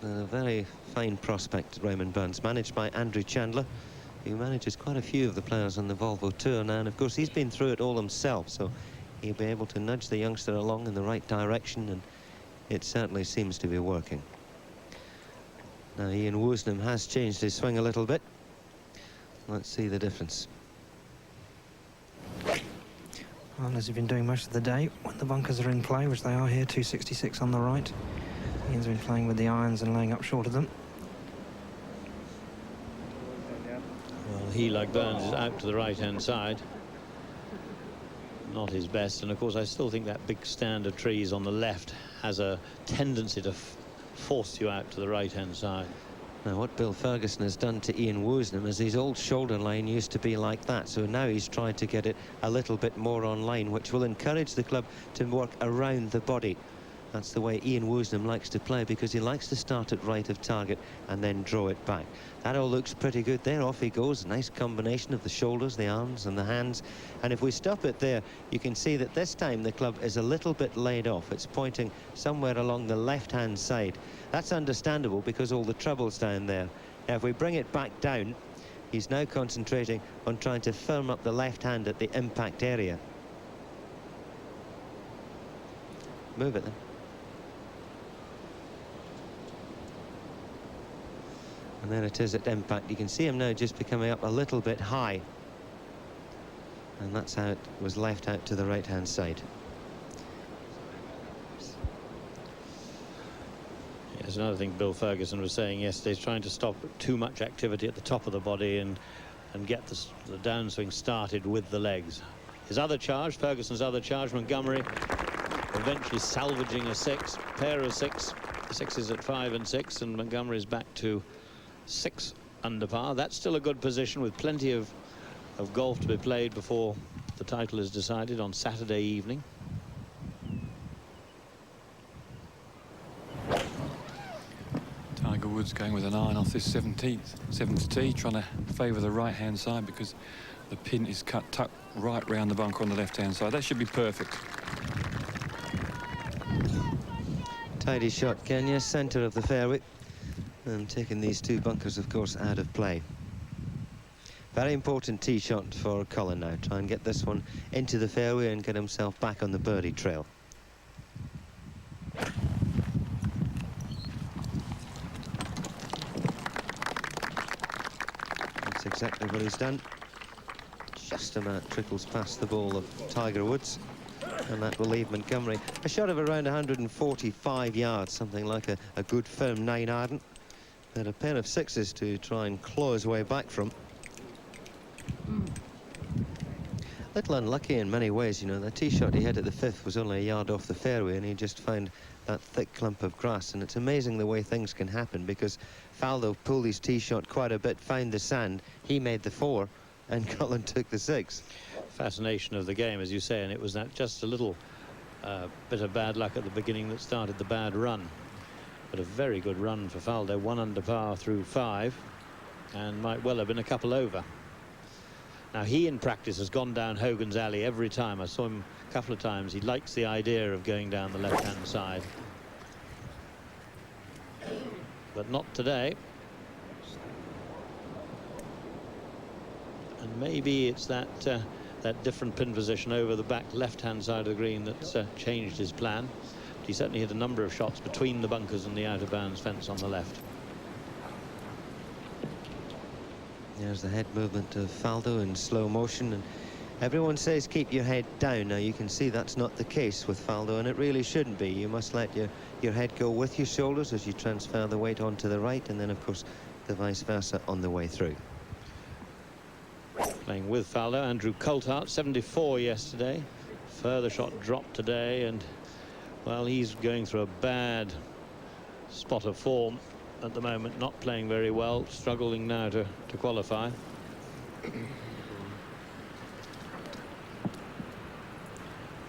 A very fine prospect, Raymond Burns, managed by Andrew Chandler, who manages quite a few of the players on the Volvo Tour now, and of course he's been through it all himself, so he'll be able to nudge the youngster along in the right direction, and it certainly seems to be working. Now Ian Woosnam has changed his swing a little bit. Let's see the difference. Well, as he's been doing most of the day, when the bunkers are in play, which they are here, 266 on the right, Ian's been playing with the irons and laying up short of them. Well, he, like Burns, is out to the right-hand side. Not his best, and of course I still think that big stand of trees on the left has a tendency to force you out to the right-hand side. Now, what Bill Ferguson has done to Ian Woosnam is his old shoulder line used to be like that, so now he's tried to get it a little bit more on line, which will encourage the club to work around the body. That's the way Ian Woosnam likes to play, because he likes to start at right of target and then draw it back. That all looks pretty good there. Off he goes. Nice combination of the shoulders, the arms and the hands. And if we stop it there, you can see that this time the club is a little bit laid off. It's pointing somewhere along the left-hand side. That's understandable because all the trouble's down there. Now, if we bring it back down, he's now concentrating on trying to firm up the left hand at the impact area. Move it then. And there it is at impact. You can see him now just becoming up a little bit high. And that's how it was left out to the right-hand side. There's another thing Bill Ferguson was saying yesterday, is trying to stop too much activity at the top of the body and get the downswing started with the legs. His other charge, Ferguson's other charge, Montgomerie, eventually salvaging a 6, pair of 6s at 5 and 6, and Montgomerie's back to 6 under par. That's still a good position with plenty of golf to be played before the title is decided on Saturday evening. Tiger Woods going with an iron off this 7th tee, trying to favour the right-hand side because the pin is tucked right round the bunker on the left-hand side. That should be perfect. Tidy shot, Kenya, centre of the fairway, and taking these two bunkers, of course, out of play. Very important tee shot for Colin now. Try and get this one into the fairway and get himself back on the birdie trail. That's exactly what he's done. Just about trickles past the ball of Tiger Woods, and that will leave Montgomerie a shot of around 145 yards, something like a good firm 9-iron. And a pair of 6s to try and claw his way back from. Little unlucky in many ways, you know. The tee shot he had at the 5th was only a yard off the fairway, and he just found that thick clump of grass. And it's amazing the way things can happen, because Faldo pulled his tee shot quite a bit, found the sand, he made the 4, and Colin took the 6. fascination of the game, as you say, and it was that just a little bit of bad luck at the beginning that started the bad run. But a very good run for Faldo, 1 under par through 5, and might well have been a couple over. Now, he in practice has gone down Hogan's Alley every time. I saw him a couple of times. He likes the idea of going down the left-hand side, but not today. And maybe it's that that different pin position over the back left-hand side of the green that's changed his plan. But he certainly hit a number of shots between the bunkers and the out-of-bounds fence on the left. There's the head movement of Faldo in slow motion, and everyone says keep your head down. Now you can see that's not the case with Faldo, and it really shouldn't be. You must let your head go with your shoulders as you transfer the weight onto the right, and then of course the vice versa on the way through. Playing with Faldo, Andrew Coulthart, 74 yesterday. Further shot dropped today, and well, he's going through a bad spot of form at the moment, not playing very well, struggling now to qualify.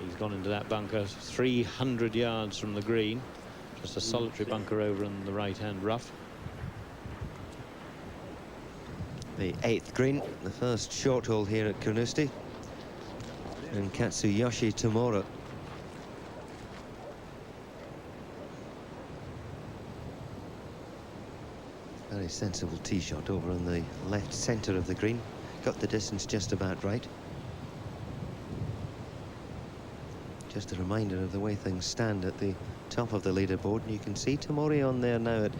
He's gone into that bunker 300 yards from the green, just a solitary bunker over in the right-hand rough. The 8th green, the first short hole here at Carnoustie, and Katsuyoshi Tomura. Very sensible tee shot over on the left centre of the green. Got the distance just about right. Just a reminder of the way things stand at the top of the leaderboard. And you can see Tomori on there now at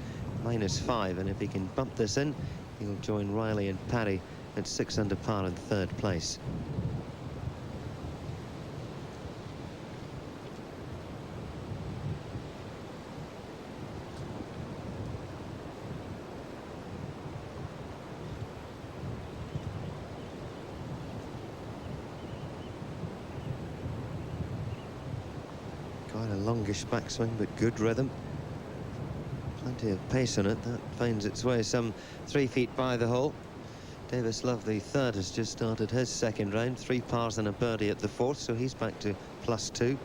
-5, and if he can bump this in, he'll join Riley and Parry at 6 under par in 3rd place. Quite a longish backswing, but good rhythm. Plenty of pace on it. That finds its way some 3 feet by the hole. Davis Love, the 3rd, has just started his 2nd round. 3 pars and a birdie at the 4th, so he's back to +2.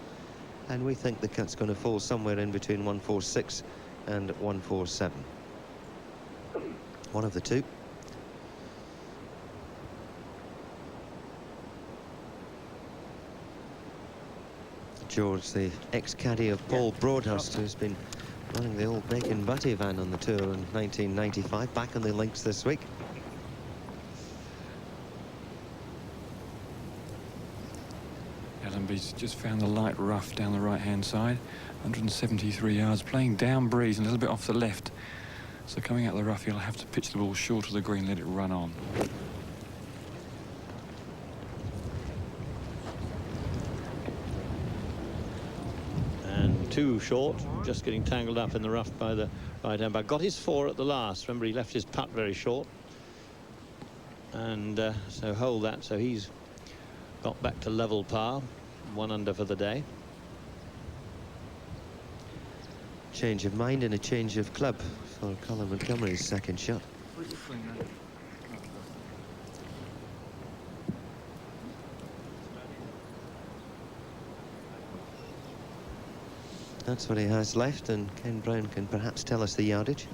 And we think the cut's going to fall somewhere in between 146 and 147. One of the two. George, the ex-caddy of Paul Broadhurst, who's been running the old Bacon Butty van on the tour in 1995, back on the links this week. Allenby's just found the light rough down the right-hand side, 173 yards, playing down breeze and a little bit off the left. So coming out the rough, he'll have to pitch the ball short of the green, let it run on. Too short, just getting tangled up in the rough by the right-hand back. Got his 4 at the last. Remember, he left his putt very short, and so hold that. So he's got back to level par, 1 under for the day. Change of mind and a change of club for Colin Montgomerie's 2nd shot. That's what he has left, and Ken Brown can perhaps tell us the yardage.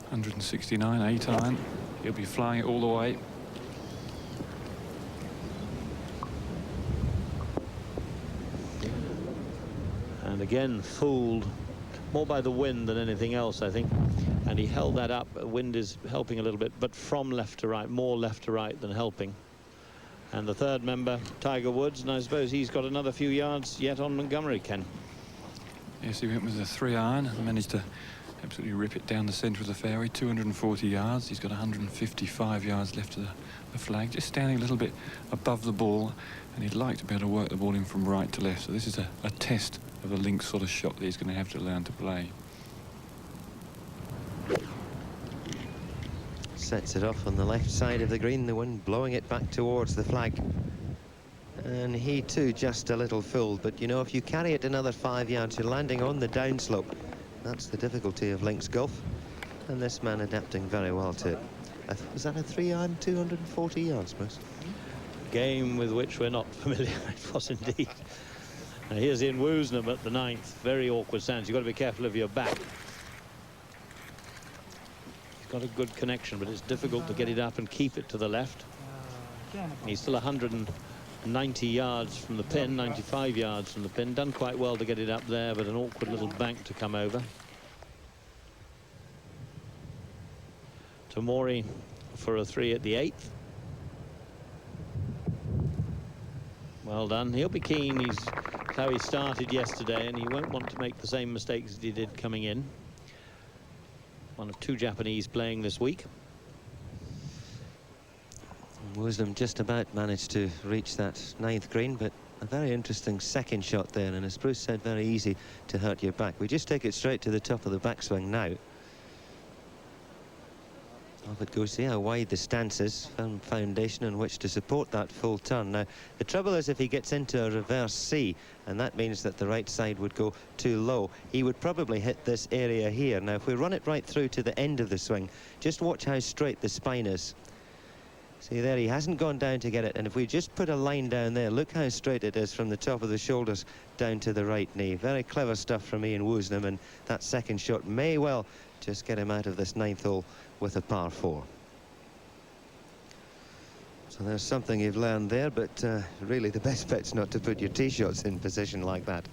169, 8 iron. He'll be flying it all the way. And again, fooled more by the wind than anything else, I think. And he held that up. The wind is helping a little bit, but from left to right, more left to right than helping. And the 3rd member, Tiger Woods, and I suppose he's got another few yards yet on Montgomerie, Ken. Yes, he went with a 3 iron and managed to absolutely rip it down the centre of the fairway, 240 yards. He's got 155 yards left to the flag, just standing a little bit above the ball, and he'd like to be able to work the ball in from right to left. So this is a test of the link sort of shot that he's going to have to learn to play. Sets it off on the left side of the green, the wind blowing it back towards the flag. And he too just a little fooled, but you know, if you carry it another 5 yards, you're landing on the downslope. That's the difficulty of links golf, and this man adapting very well to it. Was that a 3 iron, 240 yards, Bruce? game with which we're not familiar. It was indeed. Now here's in Woosnam at the 9th. Very awkward stance. You've got to be careful of your back. He's got a good connection, but it's difficult to get it up and keep it to the left. He's still 190 yards from the pin, 95 yards from the pin. Done quite well to get it up there, but an awkward little bank to come over. Montgomerie for a 3 at the 8th. Well done. He'll be keen. He's how he started yesterday, and he won't want to make the same mistakes that he did coming in. One of 2 Japanese playing this week. Woosnam just about managed to reach that 9th green, but a very interesting second shot there, and as Bruce said, very easy to hurt your back. We just take it straight to the top of the backswing now. Off it goes. See how wide the stance is. Firm foundation on which to support that full turn. Now, the trouble is if he gets into a reverse C, and that means that the right side would go too low, he would probably hit this area here. Now, if we run it right through to the end of the swing, just watch how straight the spine is. See there, he hasn't gone down to get it, and if we just put a line down there, look how straight it is from the top of the shoulders down to the right knee. Very clever stuff from Ian Woosnam, and that second shot may well just get him out of this 9th hole with a par 4. So there's something you've learned there, but really the best bet's not to put your tee shots in position like that.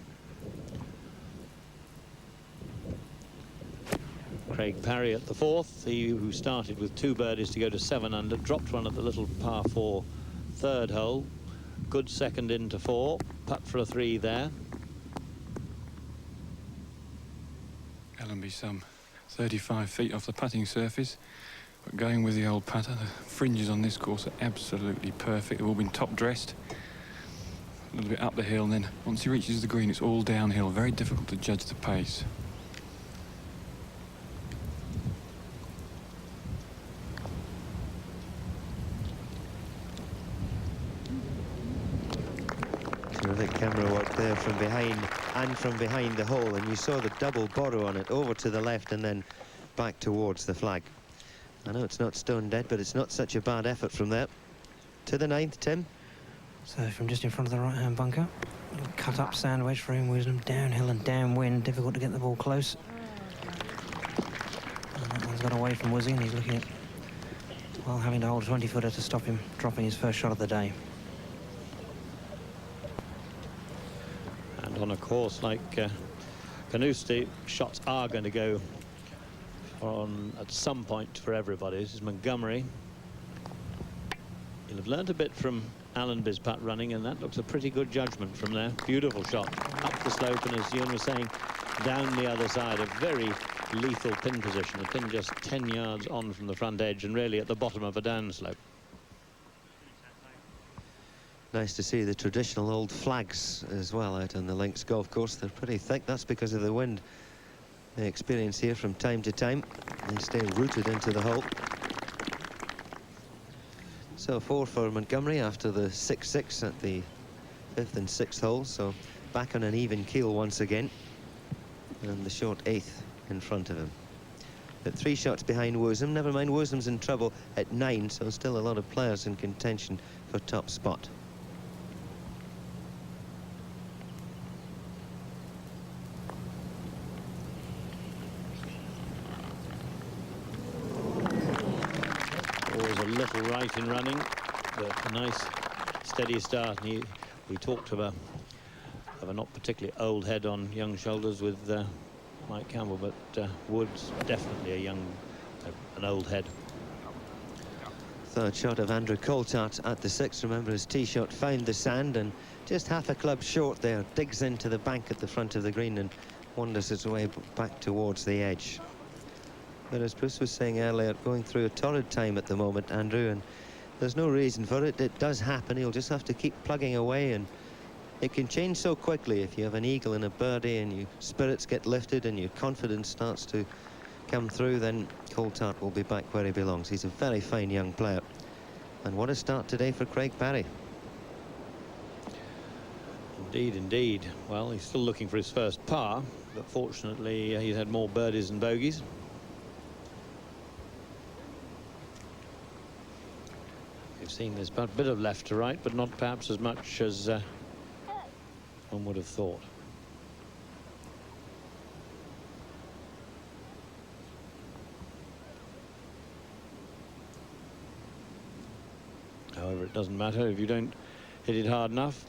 Craig Parry at the 4th, he who started with 2 birdies to go to 7 under, dropped one at the little par 4 3rd hole. Good second into 4, putt for a 3 there. Allenby some 35 feet off the putting surface, but going with the old putter, the fringes on this course are absolutely perfect. They've all been top dressed, a little bit up the hill, and then once he reaches the green it's all downhill. Very difficult to judge the pace. Terrific camera work there from behind and from behind the hole, and you saw the double borrow on it over to the left and then back towards the flag. I know it's not stone dead, but it's not such a bad effort from there. To the 9th, Tim. So from just in front of the right-hand bunker, cut up sand wedge for Ian Woosnam, downhill and downwind, difficult to get the ball close. And that one's got away from Woosie, and he's looking at, well, having to hold a 20-footer to stop him dropping his first shot of the day. And on a course like Carnoustie, shots are going to go on at some point for everybody. This is Montgomerie. He'll have learnt a bit from Allenby's putt running, and that looks a pretty good judgment from there. Beautiful shot up the slope, and as Ewan was saying, down the other side, a very lethal pin position. The pin just 10 yards on from the front edge and really at the bottom of a downslope. Nice to see the traditional old flags as well out on the links golf course. They're pretty thick. That's because of the wind they experience here from time to time. They stay rooted into the hole. So 4 for Montgomerie after the 6-6 at the 5th and 6th holes. So back on an even keel once again. And the short 8th in front of him. But 3 shots behind Woosnam. Never mind, Woosnam's in trouble at 9, so still a lot of players in contention for top spot. Always a little right in running, but a nice steady start. And we talked of a not particularly old head on young shoulders with Mike Campbell, but Wood's definitely an old head. Third shot of Andrew Coulthard at the 6th. Remember, his tee shot found the sand and just half a club short there, digs into the bank at the front of the green and wanders its way back towards the edge. But as Bruce was saying earlier, going through a torrid time at the moment, Andrew, and there's no reason for it. It does happen. He'll just have to keep plugging away, and it can change so quickly. If you have an eagle and a birdie and your spirits get lifted and your confidence starts to come through, then Coulthard will be back where he belongs. He's a very fine young player. And what a start today for Craig Parry. Indeed, indeed. Well, he's still looking for his first par, but fortunately he's had more birdies than bogeys. We've seen there's a bit of left to right, but not perhaps as much as one would have thought. However, it doesn't matter if you don't hit it hard enough.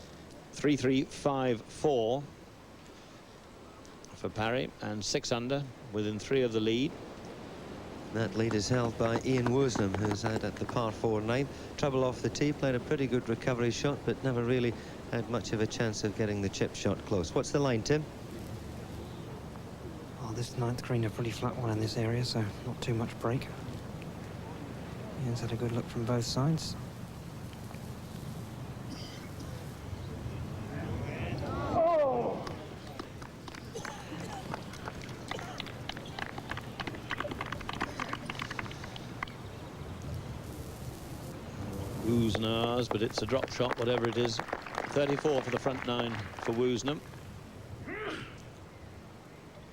3-3-5-4 for Parry, and 6 under, within 3 of the lead. That lead is held by Ian Woosnam, who's out at the par 4 9. Trouble off the tee, played a pretty good recovery shot, but never really had much of a chance of getting the chip shot close. What's the line, Tim? Well, this 9th green, a pretty flat one in this area, so not too much break. Ian's had a good look from both sides. Woosnam's, but it's a drop shot, whatever it is. 34 for the front 9 for Woosnam.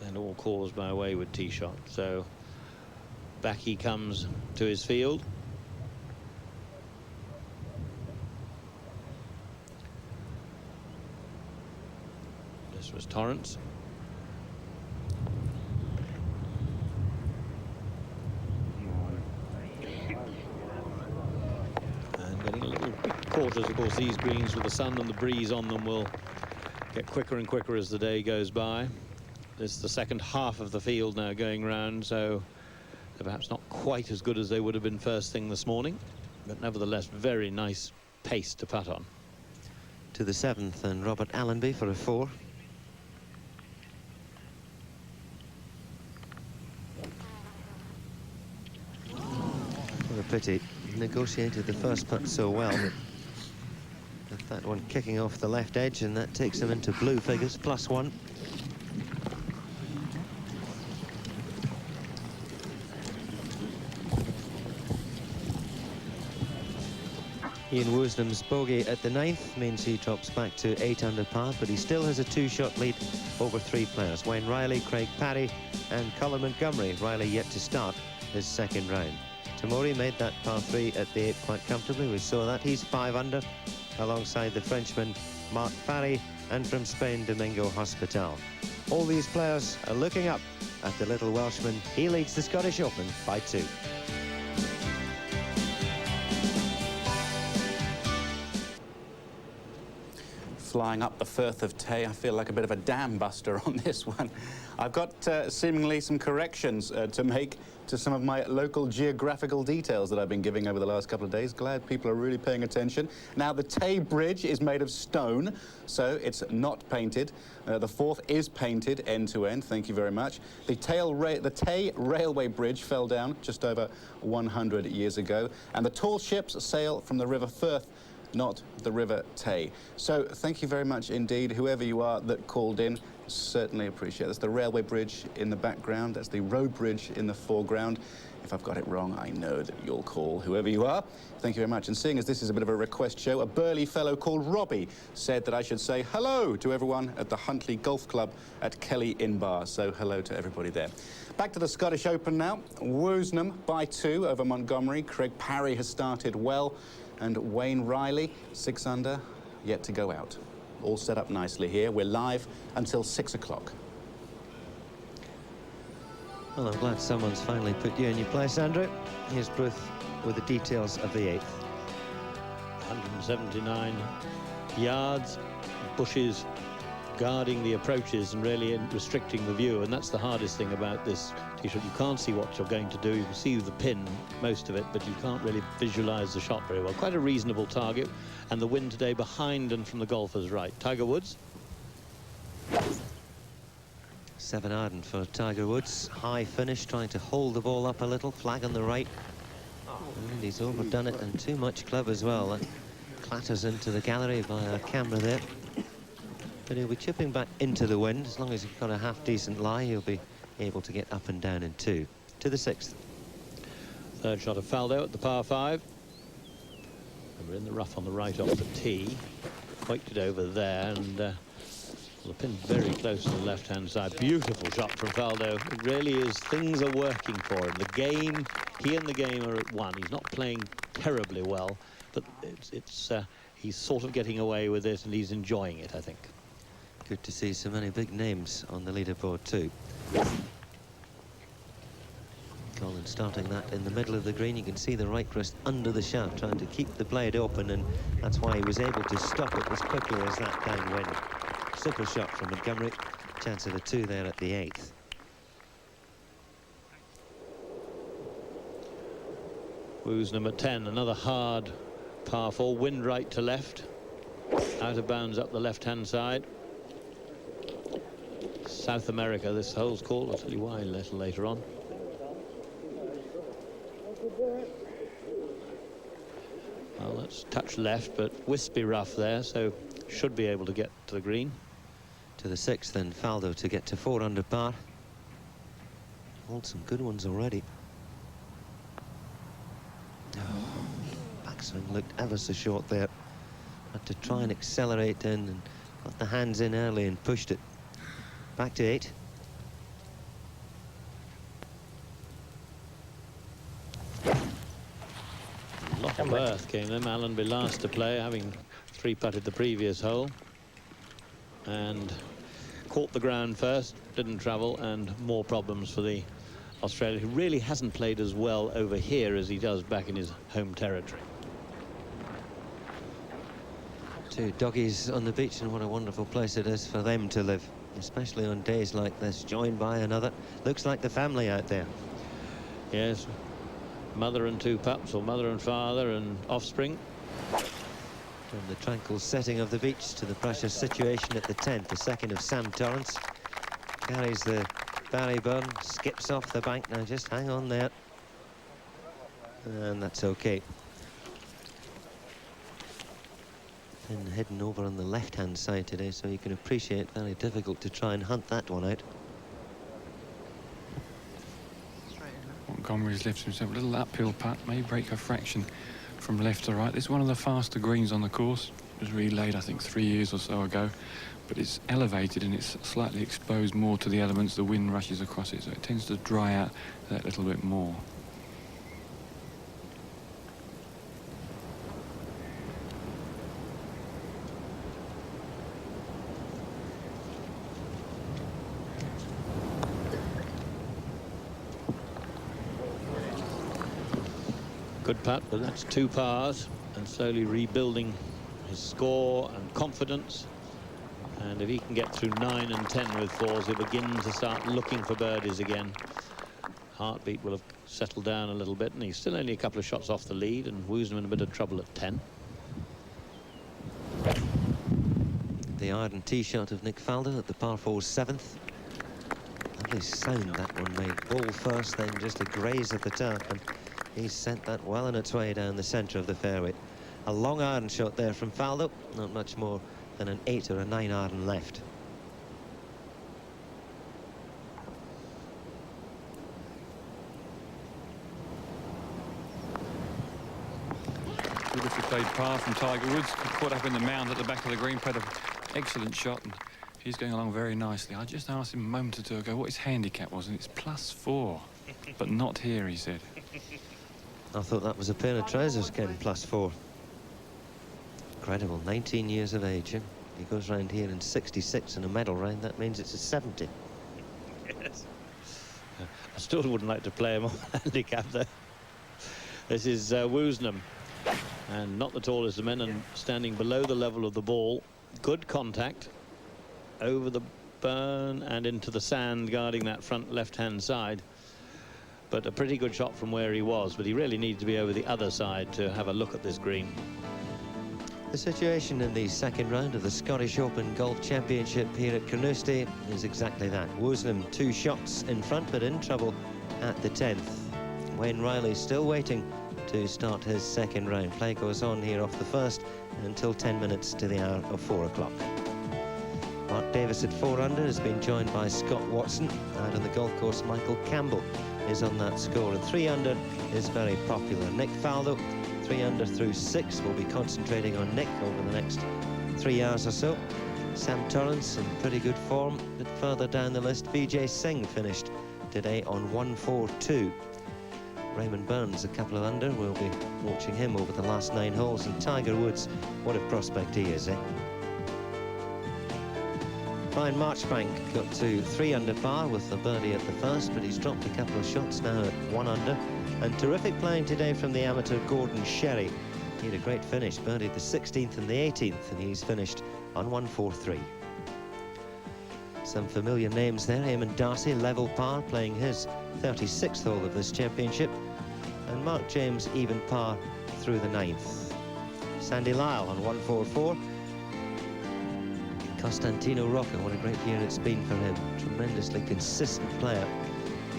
And all caused by a wayward tee shot. So back he comes to his field. This was Torrence. Getting a little cautious, of course. These greens with the sun and the breeze on them will get quicker and quicker as the day goes by. This is the second half of the field now going round, so they're perhaps not quite as good as they would have been first thing this morning, but nevertheless very nice pace to putt on. To the 7th, and Robert Allenby for a 4. What a pity. Negotiated the first putt so well, with that one kicking off the left edge, and that takes him into blue figures, +1. Ian Woosnam's bogey at the 9th means he drops back to 8 under par, but he still has a 2-shot lead over 3 players: Wayne Riley, Craig Parry and Colin Montgomerie. Riley yet to start his second round. Tamori made that par 3 at the 8 quite comfortably. We saw that. He's 5 under, alongside the Frenchman Marc Parry and from Spain Domingo Hospital. All these players are looking up at the little Welshman. He leads the Scottish Open by 2. Flying up the Firth of Tay, I feel like a bit of a dam buster on this one. I've got seemingly some corrections to make to some of my local geographical details that I've been giving over the last couple of days. Glad people are really paying attention. Now, the Tay Bridge is made of stone, so it's not painted. The Forth is painted end to end. Thank you very much. The Tay Railway Bridge fell down just over 100 years ago, and the tall ships sail from the River Firth, not the River Tay. So thank you very much indeed, whoever you are that called in. Certainly appreciate it. That's the railway bridge in the background. That's the road bridge in the foreground. If I've got it wrong, I know that you'll call, whoever you are. Thank you very much. And seeing as this is a bit of a request show, a burly fellow called Robbie said that I should say hello to everyone at the Huntley Golf Club at Kelly Inn Bar. So hello to everybody there. Back to the Scottish Open now. Woosnam by 2 over Montgomerie. Craig Parry has started well. And Wayne Riley, 6 under, yet to go out. All set up nicely here. We're live until 6 o'clock. Well, I'm glad someone's finally put you in your place, Andrew. Here's Bruce with the details of the 8th. 179 yards, bushes guarding the approaches and really restricting the view, and that's the hardest thing about this tee-shot. You can't see what you're going to do. You can see the pin, most of it, but you can't really visualize the shot very well. Quite a reasonable target, and the wind today behind and from the golfer's right. Tiger Woods. 7 Arden for Tiger Woods. High finish, trying to hold the ball up a little. Flag on the right. And he's overdone it, and too much club as well. That clatters into the gallery by our camera there. But he'll be chipping back into the wind. As long as he's got a half-decent lie, he'll be able to get up and down in 2. To the 6th. Third shot of Faldo at the par 5. And we're in the rough on the right off the tee. Pointed over there, and the pin very close to the left-hand side. Beautiful shot from Faldo. It really is. Things are working for him. The game, he and the game are at one. He's not playing terribly well, but he's sort of getting away with it, and he's enjoying it, I think. Good to see so many big names on the leaderboard too. Colin starting that in the middle of the green. You can see the right wrist under the shaft, trying to keep the blade open, and that's why he was able to stop it as quickly as that downwind. Super shot from Montgomerie. Chance of a 2 there at the 8th. Woosnam at 10, another hard par 4, wind right to left, out of bounds up the left-hand side. South America, this hole's called. I'll tell you why a little later on. Well, that's touch left, but wispy rough there, so should be able to get to the green. To the 6th, and Faldo to get to 4 under par. Hold some good ones already. Oh, backswing looked ever so short there. Had to try and accelerate in, and got the hands in early and pushed it. Back to 8. A lot of earth came them. Allenby last to play, having 3-putted the previous hole. And caught the ground first, didn't travel, and more problems for the Australian, who really hasn't played as well over here as he does back in his home territory. 2 doggies on the beach, and what a wonderful place it is for them to live, especially on days like this, joined by another. Looks like the family out there. Yes, mother and 2 pups, or mother and father and offspring. From the tranquil setting of the beach to the precious situation at the 10th, the 2nd of Sam Torrence. Carries the Barry burn, skips off the bank. Now just hang on there. And that's okay. Pin hidden over on the left-hand side today, so you can appreciate very difficult to try and hunt that one out. Montgomerie's lifted himself a little uphill putt, may break a fraction from left to right. This is one of the faster greens on the course. It was relayed, I think, 3 years or so ago, but it's elevated and it's slightly exposed more to the elements. The wind rushes across it, so it tends to dry out that little bit more. Good putt, but that's 2 pars, and slowly rebuilding his score and confidence. And if he can get through 9 and 10 with 4s, he'll begin to start looking for birdies again. Heartbeat will have settled down a little bit, and he's still only a couple of shots off the lead, and Woosnam in a bit of trouble at 10. The iron tee shot of Nick Faldo at the par 4 7th. Lovely sound that one made. Ball first, then just a graze of the turf, and he's sent that well on its way down the centre of the fairway. A long iron shot there from Faldo, not much more than an 8 or a 9 iron left. Beautifully played par from Tiger Woods, caught up in the mound at the back of the green, played an excellent shot, and he's going along very nicely. I just asked him a moment or two ago what his handicap was, and it's +4, but not here, he said. I thought that was a pair of trousers, Ken, +4. Incredible, 19 years of age. Eh? He goes round here in 66 in a medal round. That means it's a 70. Yes. I still wouldn't like to play him on handicap, though. This is Woosnam, and not the tallest of men, and standing below the level of the ball. Good contact over the burn and into the sand, guarding that front left-hand side. But a pretty good shot from where he was, but he really needed to be over the other side to have a look at this green. The situation in the 2nd round of the Scottish Open Golf Championship here at Carnoustie is exactly that. Woosnam 2 shots in front, but in trouble at the 10th. Wayne Riley still waiting to start his 2nd round. Play goes on here off the 1st until 10 minutes to the hour of 4 o'clock. Mark Davis at 4 under has been joined by Scott Watson. Out on the golf course, Michael Campbell is on that score, and 3 under is very popular. Nick Faldo, 3 under through 6. We'll be concentrating on Nick over the next 3 hours or so. Sam Torrence in pretty good form. A bit further down the list, Vijay Singh finished today on 142. Raymond Burns a couple of under. We'll be watching him over the last 9 holes. And Tiger Woods, what a prospect he is, eh? Brian Marchbank got to 3 under par with the birdie at the first, but he's dropped a couple of shots now at 1 under. And terrific playing today from the amateur Gordon Sherry. He had a great finish, birdied the 16th and the 18th, and he's finished on 143. Some familiar names there. Eamon Darcy, level par, playing his 36th hole of this championship. And Mark James, even par through the 9th. Sandy Lyle on 144. Costantino Rocca, what a great year it's been for him. Tremendously consistent player.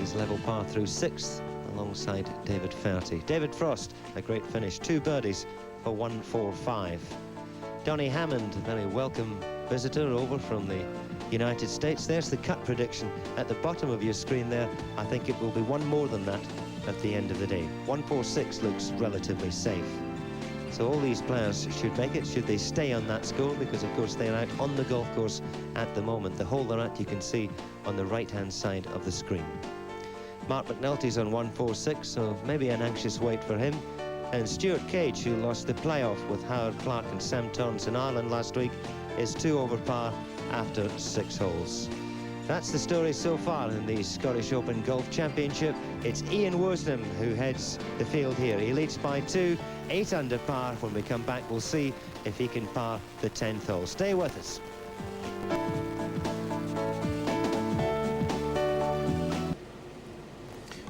He's level par through 6th alongside David Ferty. David Frost, a great finish, 2 birdies for 145. Donny Hammond, a very welcome visitor over from the United States. There's the cut prediction at the bottom of your screen there. I think it will be one more than that at the end of the day. 146 looks relatively safe. So all these players should make it, should they stay on that score, because of course they're out on the golf course at the moment. The hole they're at you can see on the right-hand side of the screen. Mark McNulty's on 146, so maybe an anxious wait for him. And Stuart Cage, who lost the playoff with Howard Clark and Sam Torrence in Ireland last week, is 2 over par after 6 holes. That's the story so far in the Scottish Open Golf Championship. It's Ian Woosnam who heads the field here. He leads by 2, 8 under par. When we come back, we'll see if he can par the 10th hole. Stay with us.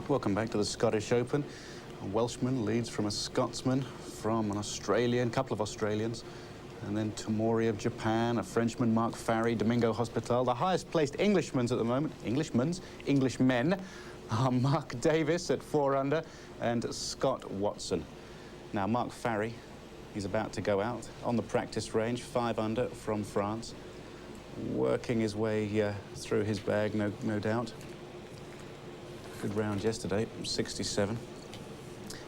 Welcome back to the Scottish Open. A Welshman leads from a Scotsman, from an Australian, a couple of Australians, and then Tomori of Japan, a Frenchman, Mark Farry, Domingo Hospital. The highest placed Englishmen at the moment, Englishmen, are Mark Davis at 4 under and Scott Watson. Now, Mark Farry, he's about to go out on the practice range, 5 under from France, working his way through his bag, no doubt. Good round yesterday, 67.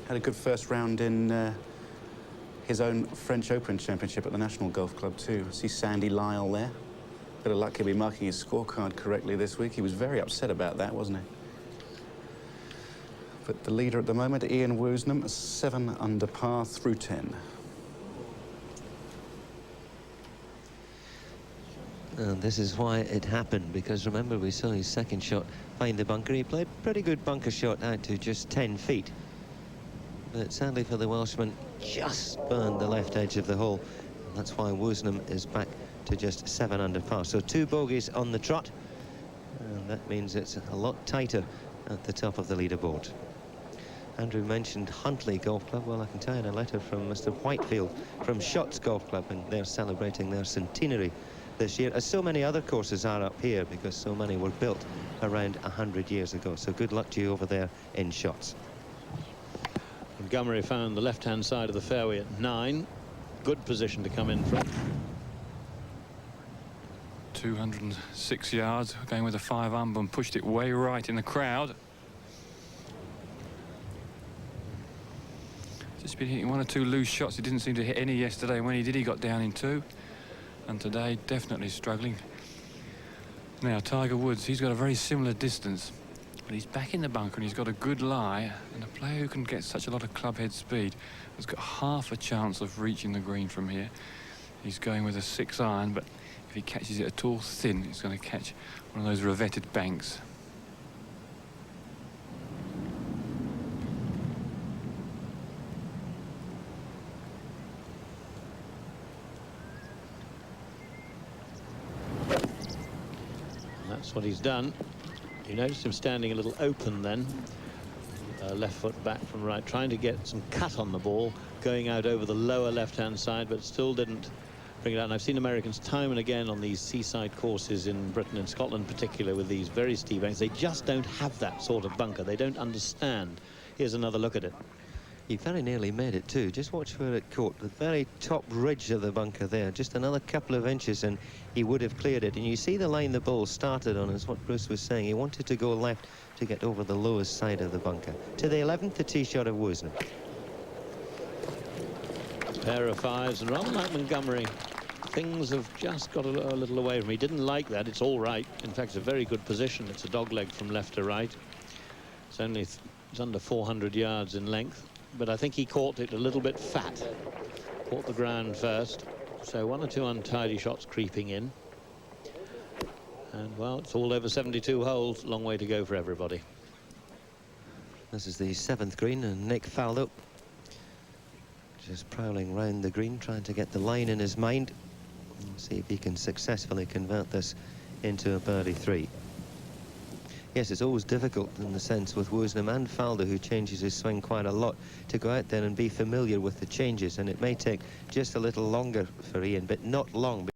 Had a good first round in his own French Open Championship at the National Golf Club too. See Sandy Lyle there. Bit of luck he'll be marking his scorecard correctly this week. He was very upset about that, wasn't he? But the leader at the moment, Ian Woosnam, 7 under par through 10. And this is why it happened, because remember we saw his second shot find the bunker. He played a pretty good bunker shot out to just 10 feet. But sadly for the Welshman, just burned the left edge of the hole. And that's why Woosnam is back to just 7 under par. So 2 bogeys on the trot. And that means it's a lot tighter at the top of the leaderboard. Andrew mentioned Huntley Golf Club. Well, I can tell you a letter from Mr. Whitefield from Shotts Golf Club, and they're celebrating their centenary this year, as so many other courses are up here, because so many were built around 100 years ago. So good luck to you over there in Shotts. Montgomerie found the left-hand side of the fairway at 9. Good position to come in from. 206 yards, going with a 5 under and pushed it way right in the crowd. Just been hitting 1 or 2 loose shots. He didn't seem to hit any yesterday. When he did, he got down in 2. And today, definitely struggling. Now, Tiger Woods, he's got a very similar distance. But he's back in the bunker and he's got a good lie. And a player who can get such a lot of club head speed has got half a chance of reaching the green from here. He's going with a 6 iron, but if he catches it at all thin, it's going to catch one of those revetted banks. That's what he's done. You noticed him standing a little open then. Left foot back from right, trying to get some cut on the ball, going out over the lower left-hand side, but still didn't bring it out. And I've seen Americans time and again on these seaside courses in Britain and Scotland in particular, with these very steep banks. They just don't have that sort of bunker. They don't understand. Here's another look at it. He very nearly made it too. Just watch where it caught. The very top ridge of the bunker there. Just another couple of inches and he would have cleared it. And you see the line the ball started on is what Bruce was saying. He wanted to go left to get over the lowest side of the bunker. To the 11th, the tee shot of Woosnam. Pair of 5s, and rather like Montgomerie, things have just got a little away from him. He didn't like that. It's all right. In fact, it's a very good position. It's a dog leg from left to right. It's only It's under 400 yards in length, but I think he caught it a little bit fat. Caught the ground first, so 1 or 2 untidy shots creeping in. And, well, it's all over 72 holes. Long way to go for everybody. This is the 7th green, and Nick Faldo just prowling round the green, trying to get the line in his mind and see if he can successfully convert this into a birdie 3. Yes, it's always difficult in the sense with Woosnam and Faldo, who changes his swing quite a lot, to go out there and be familiar with the changes, and it may take just a little longer for Ian, but not long.